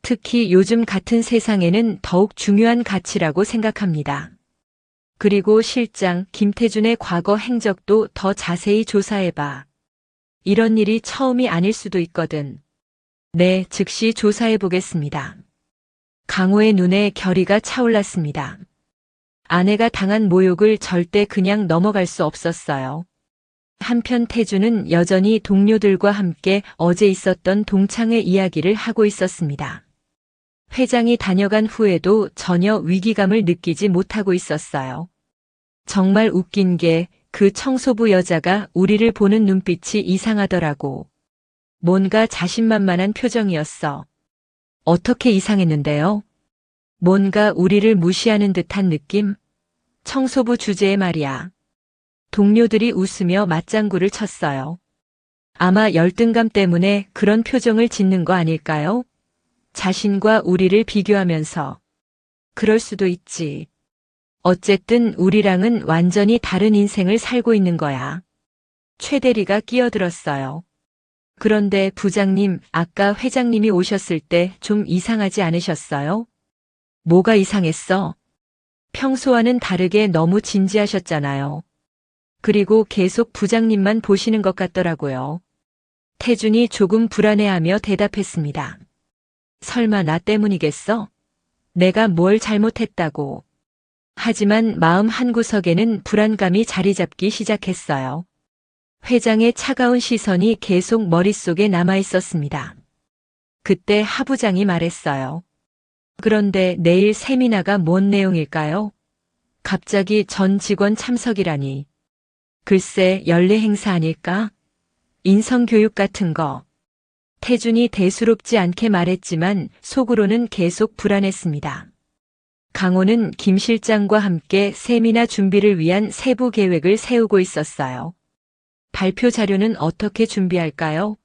특히 요즘 같은 세상에는 더욱 중요한 가치라고 생각합니다. 그리고 실장 김태준의 과거 행적도 더 자세히 조사해봐. 이런 일이 처음이 아닐 수도 있거든. 네, 즉시 조사해 보겠습니다. 강호의 눈에 결의가 차올랐습니다. 아내가 당한 모욕을 절대 그냥 넘어갈 수 없었어요. 한편 태준은 여전히 동료들과 함께 어제 있었던 동창회 이야기를 하고 있었습니다. 회장이 다녀간 후에도 전혀 위기감을 느끼지 못하고 있었어요. 정말 웃긴 게 그 청소부 여자가 우리를 보는 눈빛이 이상하더라고. 뭔가 자신만만한 표정이었어. 어떻게 이상했는데요? 뭔가 우리를 무시하는 듯한 느낌? 청소부 주제에 말이야. 동료들이 웃으며 맞장구를 쳤어요. 아마 열등감 때문에 그런 표정을 짓는 거 아닐까요? 자신과 우리를 비교하면서. 그럴 수도 있지. 어쨌든 우리랑은 완전히 다른 인생을 살고 있는 거야. 최 대리가 끼어들었어요. 그런데 부장님, 아까 회장님이 오셨을 때 좀 이상하지 않으셨어요? 뭐가 이상했어? 평소와는 다르게 너무 진지하셨잖아요. 그리고 계속 부장님만 보시는 것 같더라고요. 태준이 조금 불안해하며 대답했습니다. 설마 나 때문이겠어? 내가 뭘 잘못했다고. 하지만 마음 한구석에는 불안감이 자리 잡기 시작했어요. 회장의 차가운 시선이 계속 머릿속에 남아 있었습니다. 그때 하부장이 말했어요. 그런데 내일 세미나가 뭔 내용일까요? 갑자기 전 직원 참석이라니. 글쎄, 연례 행사 아닐까? 인성교육 같은 거. 태준이 대수롭지 않게 말했지만 속으로는 계속 불안했습니다. 강호는 김 실장과 함께 세미나 준비를 위한 세부 계획을 세우고 있었어요. 발표 자료는 어떻게 준비할까요?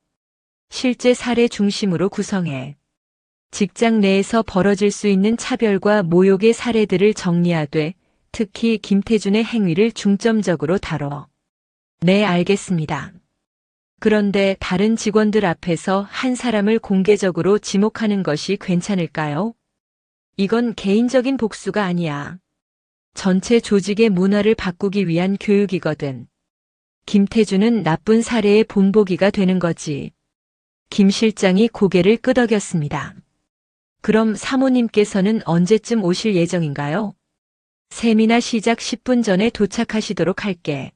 실제 사례 중심으로 구성해. 직장 내에서 벌어질 수 있는 차별과 모욕의 사례들을 정리하되 특히 김태준의 행위를 중점적으로 다뤄. 네, 알겠습니다. 그런데 다른 직원들 앞에서 한 사람을 공개적으로 지목하는 것이 괜찮을까요? 이건 개인적인 복수가 아니야. 전체 조직의 문화를 바꾸기 위한 교육이거든. 김태준은 나쁜 사례의 본보기가 되는 거지. 김 실장이 고개를 끄덕였습니다. 그럼 사모님께서는 언제쯤 오실 예정인가요? 세미나 시작 10분 전에 도착하시도록 할게.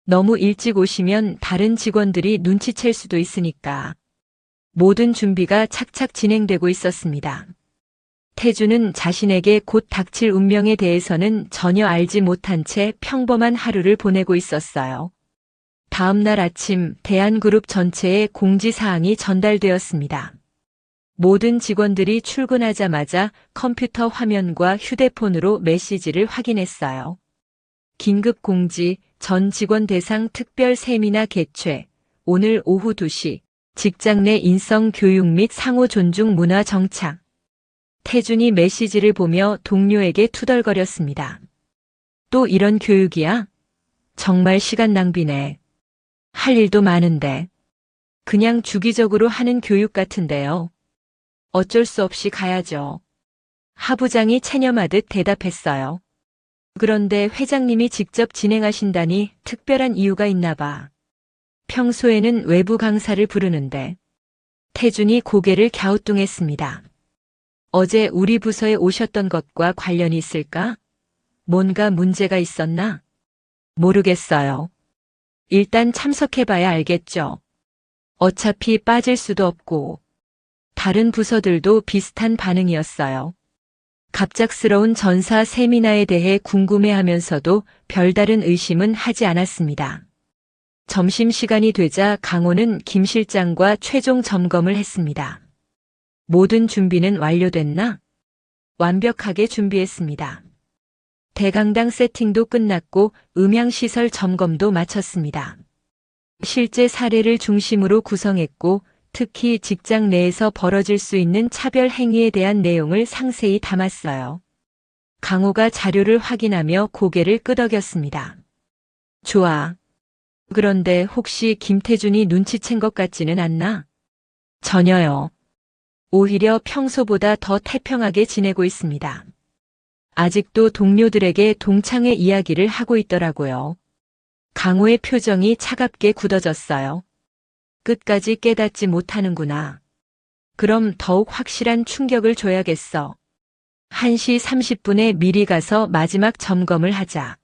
너무 일찍 오시면 다른 직원들이 눈치챌 수도 있으니까. 모든 준비가 착착 진행되고 있었습니다. 태주는 자신에게 곧 닥칠 운명에 대해서는 전혀 알지 못한 채 평범한 하루를 보내고 있었어요. 다음 날 아침 대한그룹 전체에 공지사항이 전달되었습니다. 모든 직원들이 출근하자마자 컴퓨터 화면과 휴대폰으로 메시지를 확인했어요. 긴급 공지, 전 직원 대상 특별 세미나 개최, 오늘 오후 2시, 직장 내 인성 교육 및 상호 존중 문화 정착. 태준이 메시지를 보며 동료에게 투덜거렸습니다. 또 이런 교육이야? 정말 시간 낭비네. 할 일도 많은데. 그냥 주기적으로 하는 교육 같은데요. 어쩔 수 없이 가야죠. 하부장이 체념하듯 대답했어요. 그런데 회장님이 직접 진행하신다니 특별한 이유가 있나 봐. 평소에는 외부 강사를 부르는데. 태준이 고개를 갸우뚱했습니다. 어제 우리 부서에 오셨던 것과 관련이 있을까? 뭔가 문제가 있었나? 모르겠어요. 일단 참석해봐야 알겠죠. 어차피 빠질 수도 없고. 다른 부서들도 비슷한 반응이었어요. 갑작스러운 전사 세미나에 대해 궁금해하면서도 별다른 의심은 하지 않았습니다. 점심시간이 되자 강호는 김 실장과 최종 점검을 했습니다. 모든 준비는 완료됐나? 완벽하게 준비했습니다. 대강당 세팅도 끝났고 음향시설 점검도 마쳤습니다. 실제 사례를 중심으로 구성했고 특히 직장 내에서 벌어질 수 있는 차별 행위에 대한 내용을 상세히 담았어요. 강호가 자료를 확인하며 고개를 끄덕였습니다. 좋아. 그런데 혹시 김태준이 눈치챈 것 같지는 않나? 전혀요. 오히려 평소보다 더 태평하게 지내고 있습니다. 아직도 동료들에게 동창회 이야기를 하고 있더라고요. 강호의 표정이 차갑게 굳어졌어요. 끝까지 깨닫지 못하는구나. 그럼 더욱 확실한 충격을 줘야겠어. 1시 30분에 미리 가서 마지막 점검을 하자.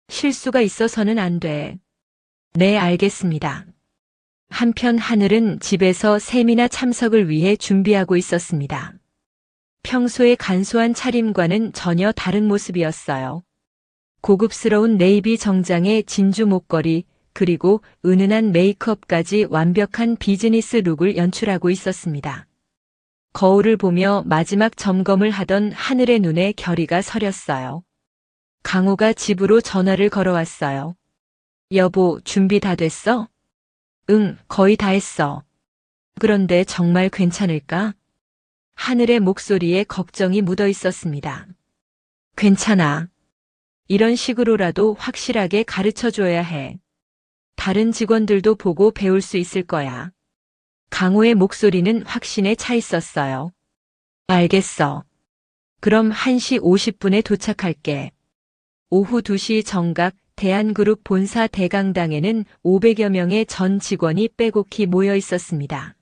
실수가 있어서는 안 돼. 네, 알겠습니다. 한편 하늘은 집에서 세미나 참석을 위해 준비하고 있었습니다. 평소의 간소한 차림과는 전혀 다른 모습이었어요. 고급스러운 네이비 정장에 진주 목걸이, 그리고 은은한 메이크업까지 완벽한 비즈니스 룩을 연출하고 있었습니다. 거울을 보며 마지막 점검을 하던 하늘의 눈에 결의가 서렸어요. 강호가 집으로 전화를 걸어왔어요. 여보, 준비 다 됐어? 응, 거의 다 했어. 그런데 정말 괜찮을까? 하늘의 목소리에 걱정이 묻어 있었습니다. 괜찮아. 이런 식으로라도 확실하게 가르쳐 줘야 해. 다른 직원들도 보고 배울 수 있을 거야. 강호의 목소리는 확신에 차 있었어요. 알겠어. 그럼 1시 50분에 도착할게. 오후 2시 정각 대한그룹 본사 대강당에는 500여 명의 전 직원이 빼곡히 모여 있었습니다.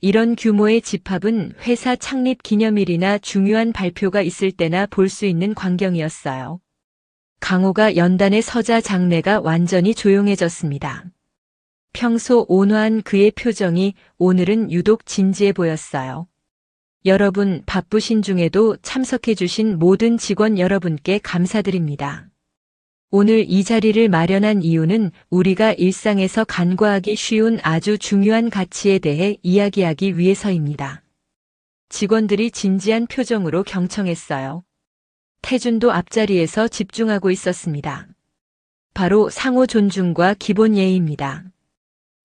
이런 규모의 집합은 회사 창립 기념일이나 중요한 발표가 있을 때나 볼 수 있는 광경이었어요. 강호가 연단에 서자 장내가 완전히 조용해졌습니다. 평소 온화한 그의 표정이 오늘은 유독 진지해 보였어요. 여러분, 바쁘신 중에도 참석해주신 모든 직원 여러분께 감사드립니다. 오늘 이 자리를 마련한 이유는 우리가 일상에서 간과하기 쉬운 아주 중요한 가치에 대해 이야기하기 위해서입니다. 직원들이 진지한 표정으로 경청했어요. 태준도 앞자리에서 집중하고 있었습니다. 바로 상호 존중과 기본 예의입니다.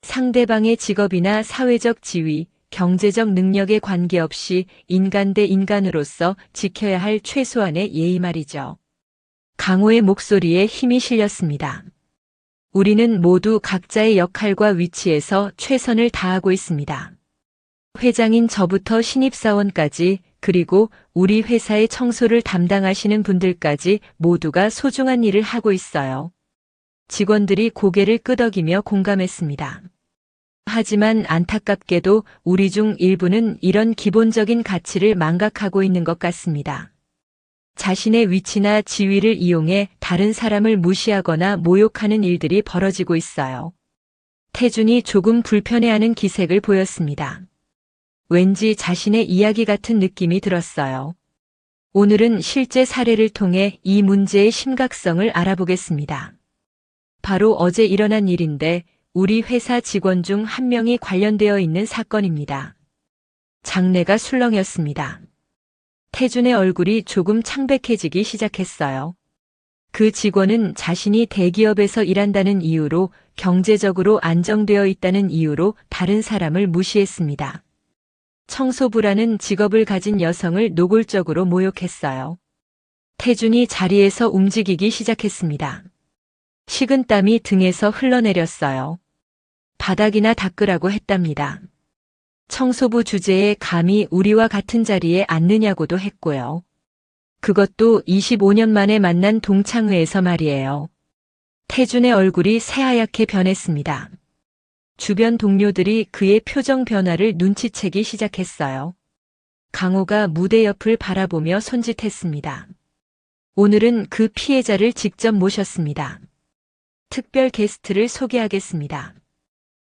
상대방의 직업이나 사회적 지위, 경제적 능력에 관계없이 인간 대 인간으로서 지켜야 할 최소한의 예의 말이죠. 강호의 목소리에 힘이 실렸습니다. 우리는 모두 각자의 역할과 위치에서 최선을 다하고 있습니다. 회장인 저부터 신입사원까지 그리고 우리 회사의 청소를 담당하시는 분들까지 모두가 소중한 일을 하고 있어요. 직원들이 고개를 끄덕이며 공감했습니다. 하지만 안타깝게도 우리 중 일부는 이런 기본적인 가치를 망각하고 있는 것 같습니다. 자신의 위치나 지위를 이용해 다른 사람을 무시하거나 모욕하는 일들이 벌어지고 있어요. 태준이 조금 불편해하는 기색을 보였습니다. 왠지 자신의 이야기 같은 느낌이 들었어요. 오늘은 실제 사례를 통해 이 문제의 심각성을 알아보겠습니다. 바로 어제 일어난 일인데 우리 회사 직원 중 한 명이 관련되어 있는 사건입니다. 장내가 술렁였습니다. 태준의 얼굴이 조금 창백해지기 시작했어요. 그 직원은 자신이 대기업에서 일한다는 이유로 경제적으로 안정되어 있다는 이유로 다른 사람을 무시했습니다. 청소부라는 직업을 가진 여성을 노골적으로 모욕했어요. 태준이 자리에서 움직이기 시작했습니다. 식은땀이 등에서 흘러내렸어요. 바닥이나 닦으라고 했답니다. 청소부 주제에 감히 우리와 같은 자리에 앉느냐고도 했고요. 그것도 25년 만에 만난 동창회에서 말이에요. 태준의 얼굴이 새하얗게 변했습니다. 주변 동료들이 그의 표정 변화를 눈치채기 시작했어요. 강호가 무대 옆을 바라보며 손짓했습니다. 오늘은 그 피해자를 직접 모셨습니다. 특별 게스트를 소개하겠습니다.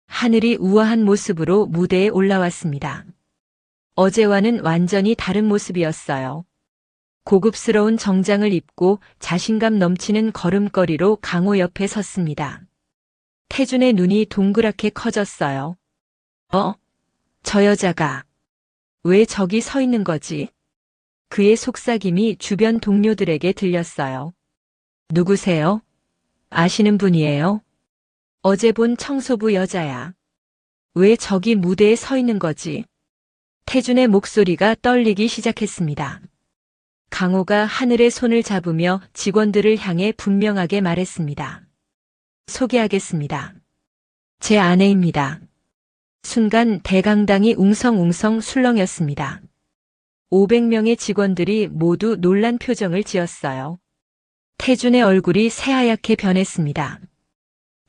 하늘이 우아한 모습으로 무대에 올라왔습니다. 어제와는 완전히 다른 모습이었어요. 고급스러운 정장을 입고 자신감 넘치는 걸음걸이로 강호 옆에 섰습니다. 태준의 눈이 동그랗게 커졌어요. 저 여자가 왜 저기 서 있는 거지? 그의 속삭임이 주변 동료들에게 들렸어요. 누구세요? 아시는 분이에요? 어제 본 청소부 여자야. 왜 저기 무대에 서 있는 거지? 태준의 목소리가 떨리기 시작했습니다. 강호가 하늘의 손을 잡으며 직원들을 향해 분명하게 말했습니다. 소개하겠습니다. 제 아내입니다. 순간 대강당이 웅성웅성 술렁였습니다. 500명의 직원들이 모두 놀란 표정을 지었어요. 태준의 얼굴이 새하얗게 변했습니다.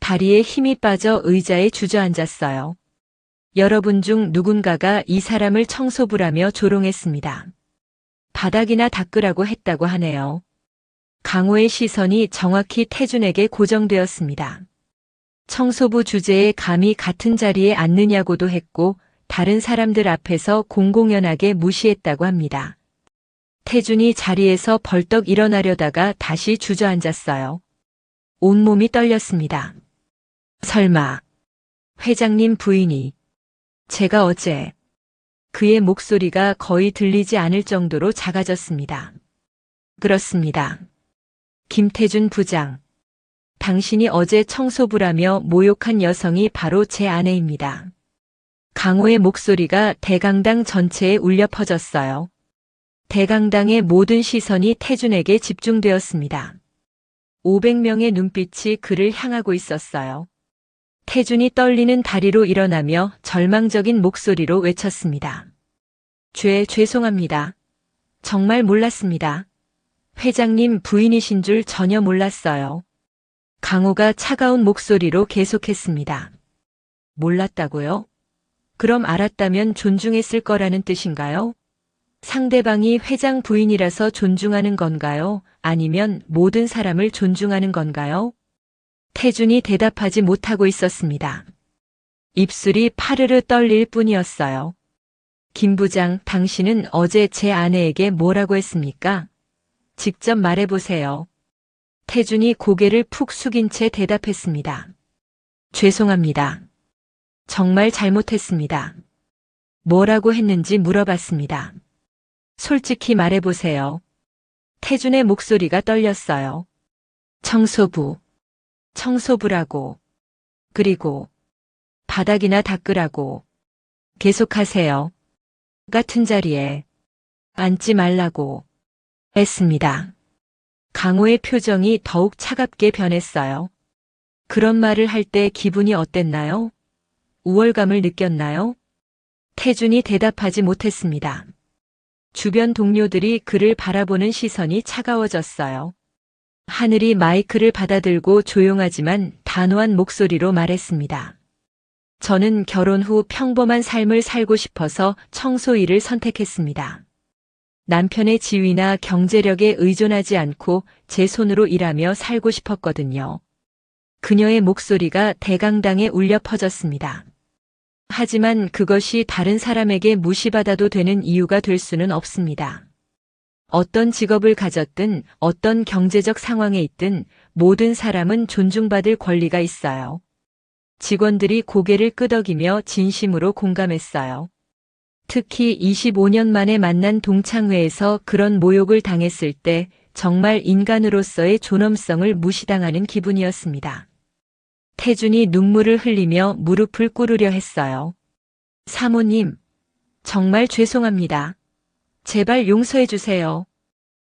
다리에 힘이 빠져 의자에 주저앉았어요. 여러분 중 누군가가 이 사람을 청소부라며 조롱했습니다. 바닥이나 닦으라고 했다고 하네요. 강호의 시선이 정확히 태준에게 고정되었습니다. 청소부 주제에 감히 같은 자리에 앉느냐고도 했고 다른 사람들 앞에서 공공연하게 무시했다고 합니다. 태준이 자리에서 벌떡 일어나려다가 다시 주저앉았어요. 온몸이 떨렸습니다. 설마 회장님 부인이 제가 어제 그의 목소리가 거의 들리지 않을 정도로 작아졌습니다. 그렇습니다. 김태준 부장. 당신이 어제 청소부라며 모욕한 여성이 바로 제 아내입니다. 강호의 목소리가 대강당 전체에 울려 퍼졌어요. 대강당의 모든 시선이 태준에게 집중되었습니다. 500명의 눈빛이 그를 향하고 있었어요. 태준이 떨리는 다리로 일어나며 절망적인 목소리로 외쳤습니다. 죄송합니다. 정말 몰랐습니다. 회장님 부인이신 줄 전혀 몰랐어요. 강호가 차가운 목소리로 계속했습니다. 몰랐다고요? 그럼 알았다면 존중했을 거라는 뜻인가요? 상대방이 회장 부인이라서 존중하는 건가요? 아니면 모든 사람을 존중하는 건가요? 태준이 대답하지 못하고 있었습니다. 입술이 파르르 떨릴 뿐이었어요. 김 부장, 당신은 어제 제 아내에게 뭐라고 했습니까? 직접 말해보세요. 태준이 고개를 푹 숙인 채 대답했습니다. 죄송합니다. 정말 잘못했습니다. 뭐라고 했는지 물어봤습니다. 솔직히 말해보세요. 태준의 목소리가 떨렸어요. 청소부라고. 그리고 바닥이나 닦으라고. 계속하세요. 같은 자리에 앉지 말라고 했습니다. 강호의 표정이 더욱 차갑게 변했어요. 그런 말을 할 때 기분이 어땠나요? 우월감을 느꼈나요? 태준이 대답하지 못했습니다. 주변 동료들이 그를 바라보는 시선이 차가워졌어요. 하늘이 마이크를 받아들고 조용하지만 단호한 목소리로 말했습니다. 저는 결혼 후 평범한 삶을 살고 싶어서 청소 일을 선택했습니다. 남편의 지위나 경제력에 의존하지 않고 제 손으로 일하며 살고 싶었거든요. 그녀의 목소리가 대강당에 울려 퍼졌습니다. 하지만 그것이 다른 사람에게 무시받아도 되는 이유가 될 수는 없습니다. 어떤 직업을 가졌든 어떤 경제적 상황에 있든 모든 사람은 존중받을 권리가 있어요. 직원들이 고개를 끄덕이며 진심으로 공감했어요. 특히 25년 만에 만난 동창회에서 그런 모욕을 당했을 때 정말 인간으로서의 존엄성을 무시당하는 기분이었습니다. 태준이 눈물을 흘리며 무릎을 꿇으려 했어요. 사모님, 정말 죄송합니다. 제발 용서해 주세요.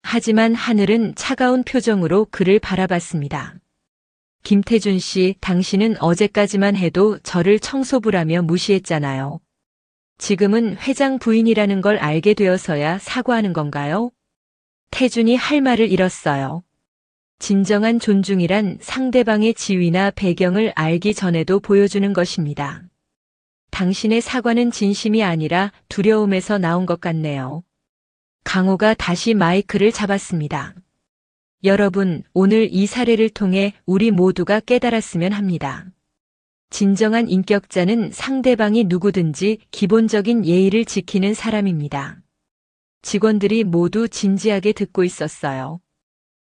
하지만 하늘은 차가운 표정으로 그를 바라봤습니다. 김태준 씨, 당신은 어제까지만 해도 저를 청소부라며 무시했잖아요. 지금은 회장 부인이라는 걸 알게 되어서야 사과하는 건가요? 태준이 할 말을 잃었어요. 진정한 존중이란 상대방의 지위나 배경을 알기 전에도 보여주는 것입니다. 당신의 사과는 진심이 아니라 두려움에서 나온 것 같네요. 강호가 다시 마이크를 잡았습니다. 여러분, 오늘 이 사례를 통해 우리 모두가 깨달았으면 합니다. 진정한 인격자는 상대방이 누구든지 기본적인 예의를 지키는 사람입니다. 직원들이 모두 진지하게 듣고 있었어요.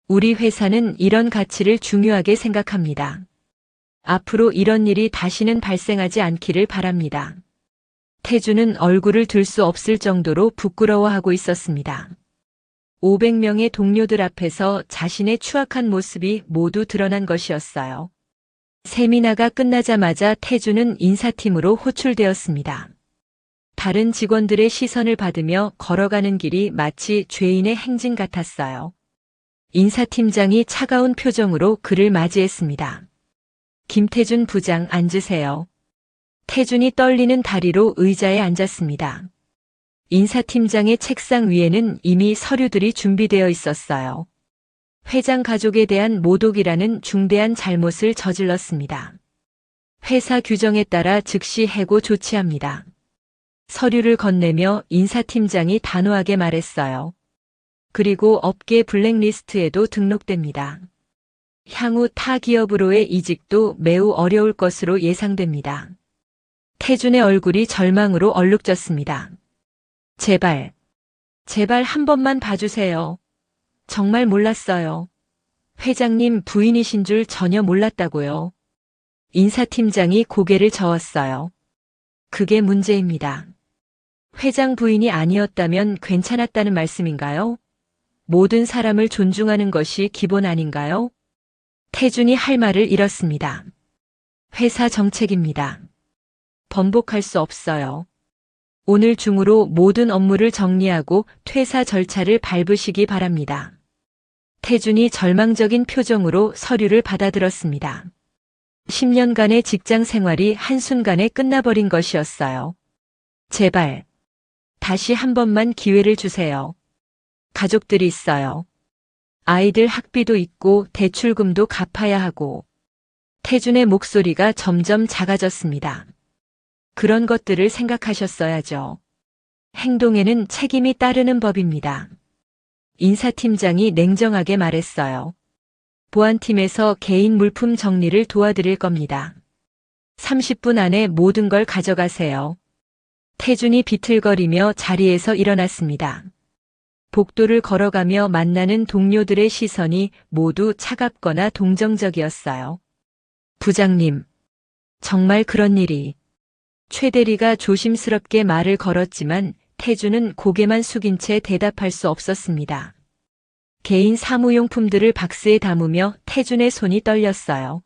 우리 회사는 이런 가치를 중요하게 생각합니다. 앞으로 이런 일이 다시는 발생하지 않기를 바랍니다. 태주는 얼굴을 들 수 없을 정도로 부끄러워하고 있었습니다. 500명의 동료들 앞에서 자신의 추악한 모습이 모두 드러난 것이었어요. 세미나가 끝나자마자 태주는 인사팀으로 호출되었습니다. 다른 직원들의 시선을 받으며 걸어가는 길이 마치 죄인의 행진 같았어요. 인사팀장이 차가운 표정으로 그를 맞이했습니다. 김태준 부장, 앉으세요. 태준이 떨리는 다리로 의자에 앉았습니다. 인사팀장의 책상 위에는 이미 서류들이 준비되어 있었어요. 회장 가족에 대한 모독이라는 중대한 잘못을 저질렀습니다. 회사 규정에 따라 즉시 해고 조치합니다. 서류를 건네며 인사팀장이 단호하게 말했어요. 그리고 업계 블랙리스트에도 등록됩니다. 향후 타 기업으로의 이직도 매우 어려울 것으로 예상됩니다. 태준의 얼굴이 절망으로 얼룩졌습니다. 제발 한 번만 봐주세요. 정말 몰랐어요. 회장님 부인이신 줄 전혀 몰랐다고요. 인사팀장이 고개를 저었어요. 그게 문제입니다. 회장 부인이 아니었다면 괜찮았다는 말씀인가요? 모든 사람을 존중하는 것이 기본 아닌가요? 태준이 할 말을 잃었습니다. 회사 정책입니다. 번복할 수 없어요. 오늘 중으로 모든 업무를 정리하고 퇴사 절차를 밟으시기 바랍니다. 태준이 절망적인 표정으로 서류를 받아들었습니다. 10년간의 직장 생활이 한순간에 끝나버린 것이었어요. 제발, 다시 한 번만 기회를 주세요. 가족들이 있어요. 아이들 학비도 있고 대출금도 갚아야 하고. 태준의 목소리가 점점 작아졌습니다. 그런 것들을 생각하셨어야죠. 행동에는 책임이 따르는 법입니다. 인사팀장이 냉정하게 말했어요. 보안팀에서 개인 물품 정리를 도와드릴 겁니다. 30분 안에 모든 걸 가져가세요. 태준이 비틀거리며 자리에서 일어났습니다. 복도를 걸어가며 만나는 동료들의 시선이 모두 차갑거나 동정적이었어요. 부장님, 정말 그런 일이. 최 대리가 조심스럽게 말을 걸었지만 태준은 고개만 숙인 채 대답할 수 없었습니다. 개인 사무용품들을 박스에 담으며 태준의 손이 떨렸어요.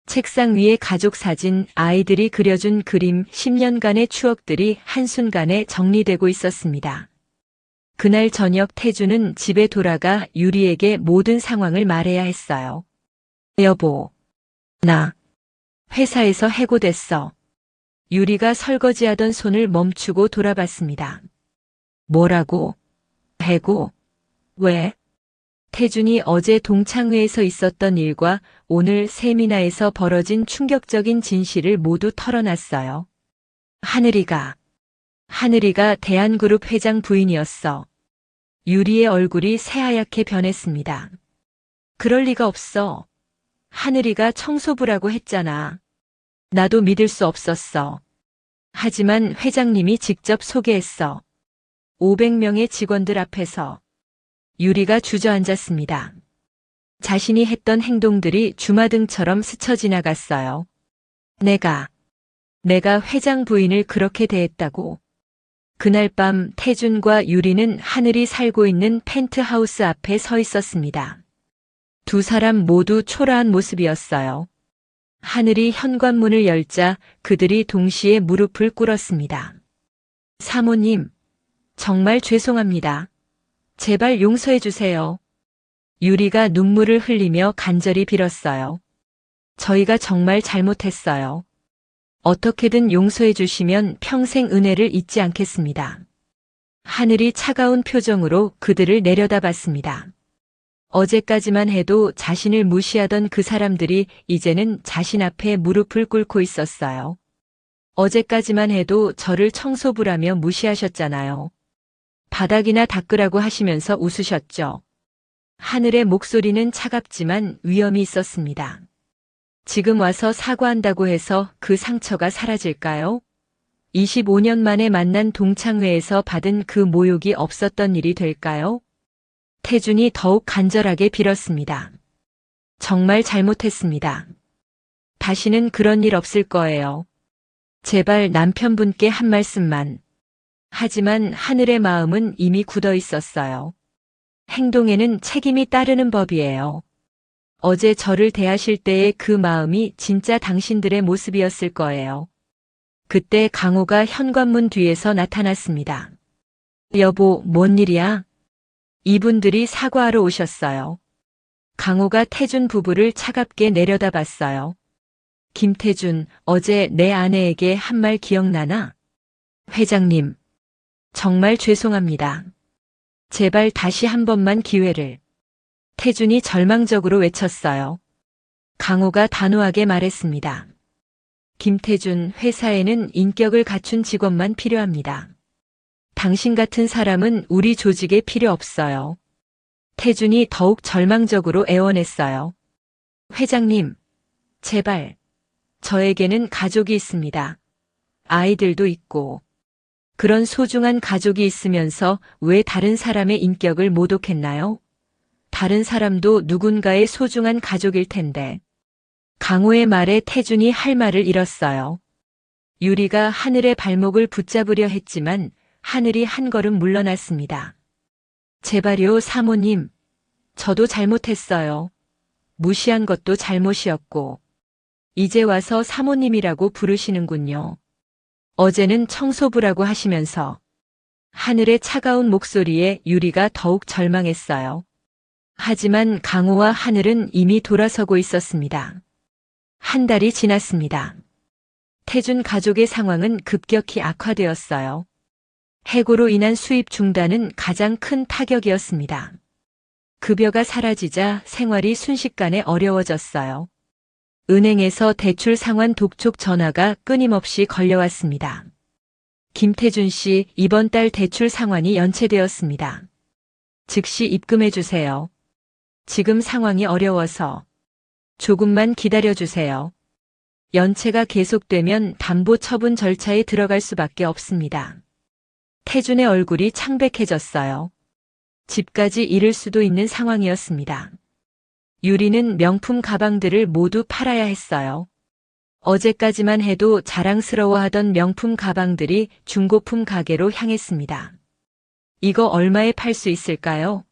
책상 위에 가족 사진, 아이들이 그려준 그림, 10년간의 추억들이 한순간에 정리되고 있었습니다. 그날 저녁 태준은 집에 돌아가 유리에게 모든 상황을 말해야 했어요. 여보, 나 회사에서 해고됐어. 유리가 설거지하던 손을 멈추고 돌아봤습니다. 뭐라고? 해고? 왜? 태준이 어제 동창회에서 있었던 일과 오늘 세미나에서 벌어진 충격적인 진실을 모두 털어놨어요. 하늘이가 대한그룹 회장 부인이었어. 유리의 얼굴이 새하얗게 변했습니다. 그럴 리가 없어. 하늘이가 청소부라고 했잖아. 나도 믿을 수 없었어. 하지만 회장님이 직접 소개했어. 500명의 직원들 앞에서. 유리가 주저앉았습니다. 자신이 했던 행동들이 주마등처럼 스쳐 지나갔어요. 내가 회장 부인을 그렇게 대했다고. 그날 밤 태준과 유리는 하늘이 살고 있는 펜트하우스 앞에 서 있었습니다. 두 사람 모두 초라한 모습이었어요. 하늘이 현관문을 열자 그들이 동시에 무릎을 꿇었습니다. 사모님, 정말 죄송합니다. 제발 용서해 주세요. 유리가 눈물을 흘리며 간절히 빌었어요. 저희가 정말 잘못했어요. 어떻게든 용서해 주시면 평생 은혜를 잊지 않겠습니다. 하늘이 차가운 표정으로 그들을 내려다봤습니다. 어제까지만 해도 자신을 무시하던 그 사람들이 이제는 자신 앞에 무릎을 꿇고 있었어요. 어제까지만 해도 저를 청소부라며 무시하셨잖아요. 바닥이나 닦으라고 하시면서 웃으셨죠. 하늘의 목소리는 차갑지만 위엄이 있었습니다. 지금 와서 사과한다고 해서 그 상처가 사라질까요? 25년 만에 만난 동창회에서 받은 그 모욕이 없었던 일이 될까요? 태준이 더욱 간절하게 빌었습니다. 정말 잘못했습니다. 다시는 그런 일 없을 거예요. 제발 남편분께 한 말씀만. 하지만 하늘의 마음은 이미 굳어 있었어요. 행동에는 책임이 따르는 법이에요. 어제 저를 대하실 때의 그 마음이 진짜 당신들의 모습이었을 거예요. 그때 강호가 현관문 뒤에서 나타났습니다. 여보, 뭔 일이야? 이분들이 사과하러 오셨어요. 강호가 태준 부부를 차갑게 내려다봤어요. 김태준, 어제 내 아내에게 한 말 기억나나? 회장님, 정말 죄송합니다. 제발 다시 한 번만 기회를. 태준이 절망적으로 외쳤어요. 강호가 단호하게 말했습니다. 김태준, 회사에는 인격을 갖춘 직원만 필요합니다. 당신 같은 사람은 우리 조직에 필요 없어요. 태준이 더욱 절망적으로 애원했어요. 회장님, 제발. 저에게는 가족이 있습니다. 아이들도 있고. 그런 소중한 가족이 있으면서 왜 다른 사람의 인격을 모독했나요? 다른 사람도 누군가의 소중한 가족일 텐데. 강호의 말에 태준이 할 말을 잃었어요. 유리가 하늘의 발목을 붙잡으려 했지만 하늘이 한 걸음 물러났습니다. 제발요, 사모님. 저도 잘못했어요. 무시한 것도 잘못이었고. 이제 와서 사모님이라고 부르시는군요. 어제는 청소부라고 하시면서. 하늘의 차가운 목소리에 유리가 더욱 절망했어요. 하지만 강호와 하늘은 이미 돌아서고 있었습니다. 한 달이 지났습니다. 태준 가족의 상황은 급격히 악화되었어요. 해고로 인한 수입 중단은 가장 큰 타격이었습니다. 급여가 사라지자 생활이 순식간에 어려워졌어요. 은행에서 대출 상환 독촉 전화가 끊임없이 걸려왔습니다. 김태준 씨, 이번 달 대출 상환이 연체되었습니다. 즉시 입금해 주세요. 지금 상황이 어려워서 조금만 기다려 주세요. 연체가 계속되면 담보 처분 절차에 들어갈 수밖에 없습니다. 태준의 얼굴이 창백해졌어요. 집까지 잃을 수도 있는 상황이었습니다. 유리는 명품 가방들을 모두 팔아야 했어요. 어제까지만 해도 자랑스러워하던 명품 가방들이 중고품 가게로 향했습니다. 이거 얼마에 팔 수 있을까요?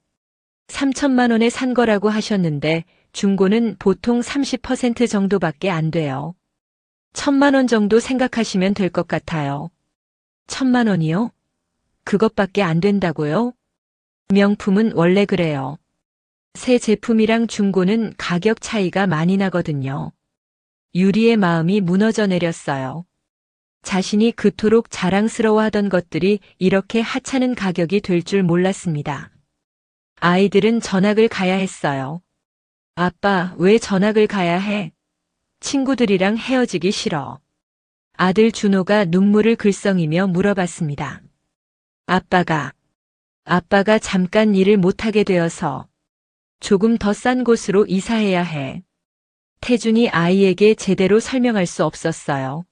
3천만 원에 산 거라고 하셨는데 중고는 보통 30% 정도밖에 안 돼요. 1,000만 원 정도 생각하시면 될 것 같아요. 1,000만 원이요? 그것밖에 안 된다고요? 명품은 원래 그래요. 새 제품이랑 중고는 가격 차이가 많이 나거든요. 유리의 마음이 무너져 내렸어요. 자신이 그토록 자랑스러워하던 것들이 이렇게 하찮은 가격이 될 줄 몰랐습니다. 아이들은 전학을 가야 했어요. 아빠, 왜 전학을 가야 해? 친구들이랑 헤어지기 싫어. 아들 준호가 눈물을 글썽이며 물어봤습니다. 아빠가 잠깐 일을 못하게 되어서 조금 더 싼 곳으로 이사해야 해. 태준이 아이에게 제대로 설명할 수 없었어요.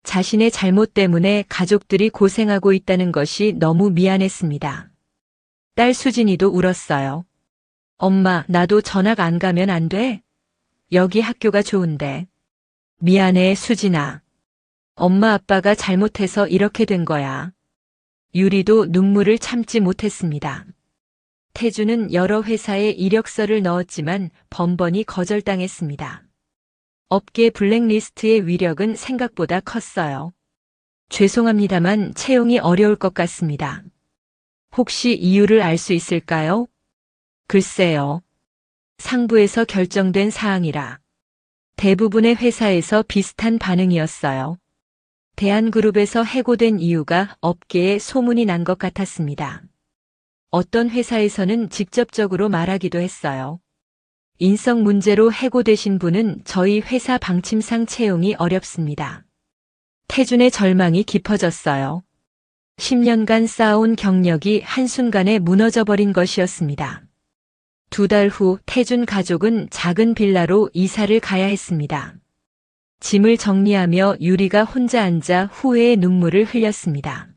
자신의 잘못 때문에 가족들이 고생하고 있다는 것이 너무 미안했습니다. 딸 수진이도 울었어요. 엄마, 나도 전학 안 가면 안 돼? 여기 학교가 좋은데. 미안해, 수진아. 엄마 아빠가 잘못해서 이렇게 된 거야. 유리도 눈물을 참지 못했습니다. 태주는 여러 회사에 이력서를 넣었지만 번번이 거절당했습니다. 업계 블랙리스트의 위력은 생각보다 컸어요. 죄송합니다만 채용이 어려울 것 같습니다. 혹시 이유를 알 수 있을까요? 글쎄요. 상부에서 결정된 사항이라. 대부분의 회사에서 비슷한 반응이었어요. 대한그룹에서 해고된 이유가 업계에 소문이 난 것 같았습니다. 어떤 회사에서는 직접적으로 말하기도 했어요. 인성 문제로 해고되신 분은 저희 회사 방침상 채용이 어렵습니다. 태준의 절망이 깊어졌어요. 10년간 쌓아온 경력이 한순간에 무너져버린 것이었습니다. 2달 후 태준 가족은 작은 빌라로 이사를 가야 했습니다. 짐을 정리하며 유리가 혼자 앉아 후회의 눈물을 흘렸습니다.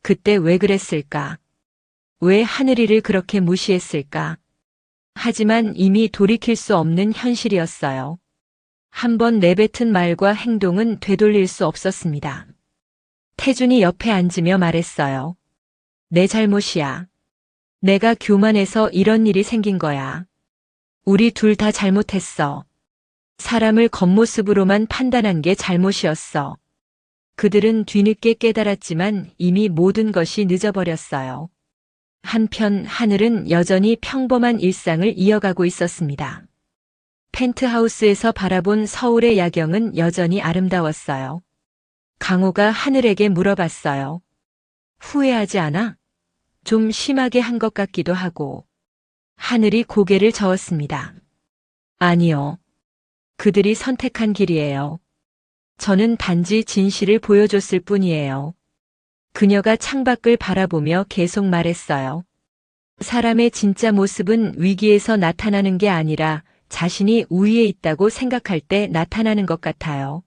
그때 왜 그랬을까? 왜 하늘이를 그렇게 무시했을까? 하지만 이미 돌이킬 수 없는 현실이었어요. 한번 내뱉은 말과 행동은 되돌릴 수 없었습니다. 태준이 옆에 앉으며 말했어요. 내 잘못이야. 내가 교만해서 이런 일이 생긴 거야. 우리 둘 다 잘못했어. 사람을 겉모습으로만 판단한 게 잘못이었어. 그들은 뒤늦게 깨달았지만 이미 모든 것이 늦어버렸어요. 한편 하늘은 여전히 평범한 일상을 이어가고 있었습니다. 펜트하우스에서 바라본 서울의 야경은 여전히 아름다웠어요. 강호가 하늘에게 물어봤어요. 후회하지 않아? 좀 심하게 한 것 같기도 하고. 하늘이 고개를 저었습니다. 아니요. 그들이 선택한 길이에요. 저는 단지 진실을 보여줬을 뿐이에요. 그녀가 창밖을 바라보며 계속 말했어요. 사람의 진짜 모습은 위기에서 나타나는 게 아니라 자신이 우위에 있다고 생각할 때 나타나는 것 같아요.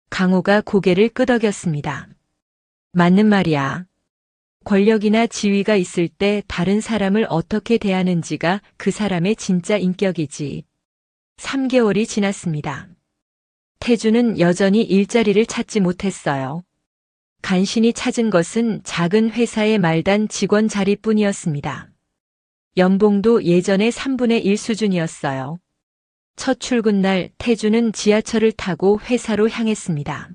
강호가 고개를 끄덕였습니다. 맞는 말이야. 권력이나 지위가 있을 때 다른 사람을 어떻게 대하는지가 그 사람의 진짜 인격이지. 3개월이 지났습니다. 태주는 여전히 일자리를 찾지 못했어요. 간신히 찾은 것은 작은 회사의 말단 직원 자리뿐이었습니다. 연봉도 예전의 3분의 1 수준이었어요. 첫 출근 날 태주는 지하철을 타고 회사로 향했습니다.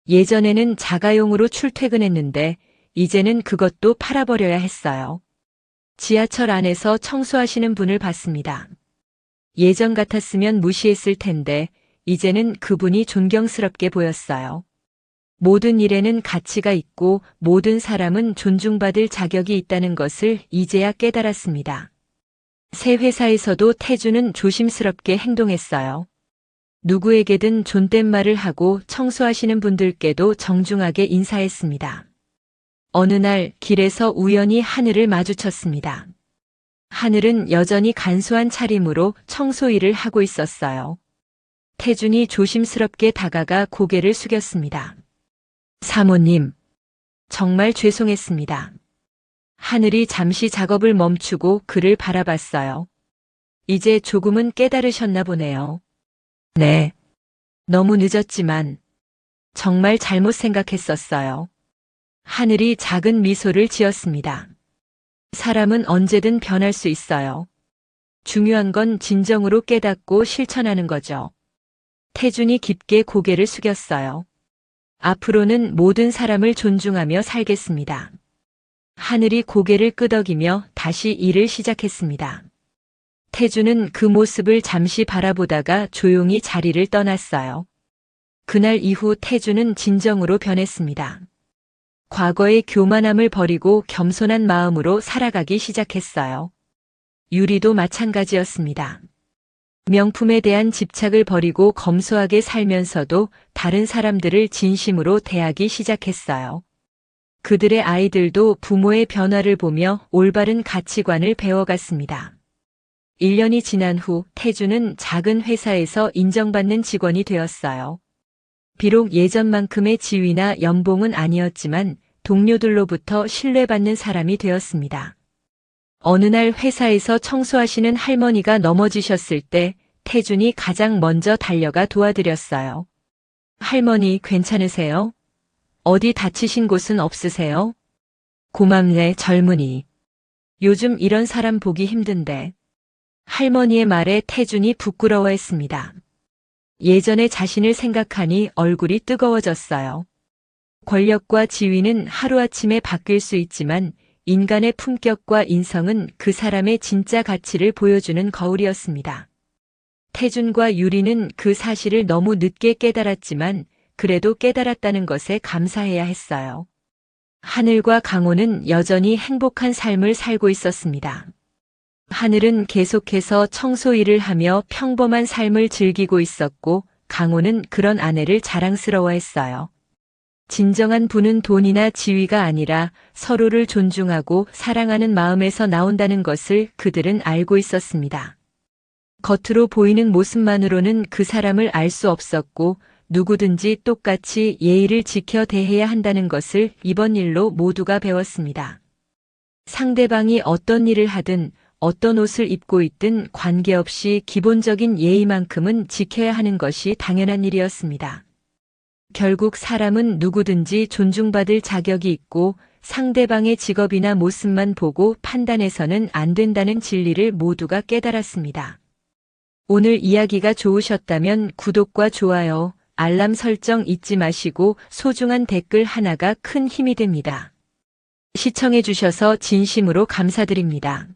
예전에는 자가용으로 출퇴근했는데 이제는 그것도 팔아버려야 했어요. 지하철 안에서 청소하시는 분을 봤습니다. 예전 같았으면 무시했을 텐데 이제는 그분이 존경스럽게 보였어요. 모든 일에는 가치가 있고 모든 사람은 존중받을 자격이 있다는 것을 이제야 깨달았습니다. 새 회사에서도 태주는 조심스럽게 행동했어요. 누구에게든 존댓말을 하고 청소하시는 분들께도 정중하게 인사했습니다. 어느 날 길에서 우연히 하늘을 마주쳤습니다. 하늘은 여전히 간소한 차림으로 청소 일을 하고 있었어요. 태준이 조심스럽게 다가가 고개를 숙였습니다. 사모님, 정말 죄송했습니다. 하늘이 잠시 작업을 멈추고 그를 바라봤어요. 이제 조금은 깨달으셨나 보네요. 네. 너무 늦었지만 정말 잘못 생각했었어요. 하늘이 작은 미소를 지었습니다. 사람은 언제든 변할 수 있어요. 중요한 건 진정으로 깨닫고 실천하는 거죠. 태준이 깊게 고개를 숙였어요. 앞으로는 모든 사람을 존중하며 살겠습니다. 하늘이 고개를 끄덕이며 다시 일을 시작했습니다. 태준은 그 모습을 잠시 바라보다가 조용히 자리를 떠났어요. 그날 이후 태준은 진정으로 변했습니다. 과거의 교만함을 버리고 겸손한 마음으로 살아가기 시작했어요. 유리도 마찬가지였습니다. 명품에 대한 집착을 버리고 검소하게 살면서도 다른 사람들을 진심으로 대하기 시작했어요. 그들의 아이들도 부모의 변화를 보며 올바른 가치관을 배워갔습니다. 1년이 지난 후 태주는 작은 회사에서 인정받는 직원이 되었어요. 비록 예전만큼의 지위나 연봉은 아니었지만 동료들로부터 신뢰받는 사람이 되었습니다. 어느 날 회사에서 청소하시는 할머니가 넘어지셨을 때 태준이 가장 먼저 달려가 도와드렸어요. 할머니 괜찮으세요? 어디 다치신 곳은 없으세요? 고맙네, 젊은이. 요즘 이런 사람 보기 힘든데. 할머니의 말에 태준이 부끄러워했습니다. 예전의 자신을 생각하니 얼굴이 뜨거워졌어요. 권력과 지위는 하루아침에 바뀔 수 있지만 인간의 품격과 인성은 그 사람의 진짜 가치를 보여주는 거울이었습니다. 태준과 유리는 그 사실을 너무 늦게 깨달았지만 그래도 깨달았다는 것에 감사해야 했어요. 하늘과 강호는 여전히 행복한 삶을 살고 있었습니다. 하늘은 계속해서 청소 일을 하며 평범한 삶을 즐기고 있었고 강호는 그런 아내를 자랑스러워했어요. 진정한 부는 돈이나 지위가 아니라 서로를 존중하고 사랑하는 마음에서 나온다는 것을 그들은 알고 있었습니다. 겉으로 보이는 모습만으로는 그 사람을 알 수 없었고 누구든지 똑같이 예의를 지켜 대해야 한다는 것을 이번 일로 모두가 배웠습니다. 상대방이 어떤 일을 하든 어떤 옷을 입고 있든 관계없이 기본적인 예의만큼은 지켜야 하는 것이 당연한 일이었습니다. 결국 사람은 누구든지 존중받을 자격이 있고 상대방의 직업이나 모습만 보고 판단해서는 안 된다는 진리를 모두가 깨달았습니다. 오늘 이야기가 좋으셨다면 구독과 좋아요, 알람 설정 잊지 마시고 소중한 댓글 하나가 큰 힘이 됩니다. 시청해주셔서 진심으로 감사드립니다.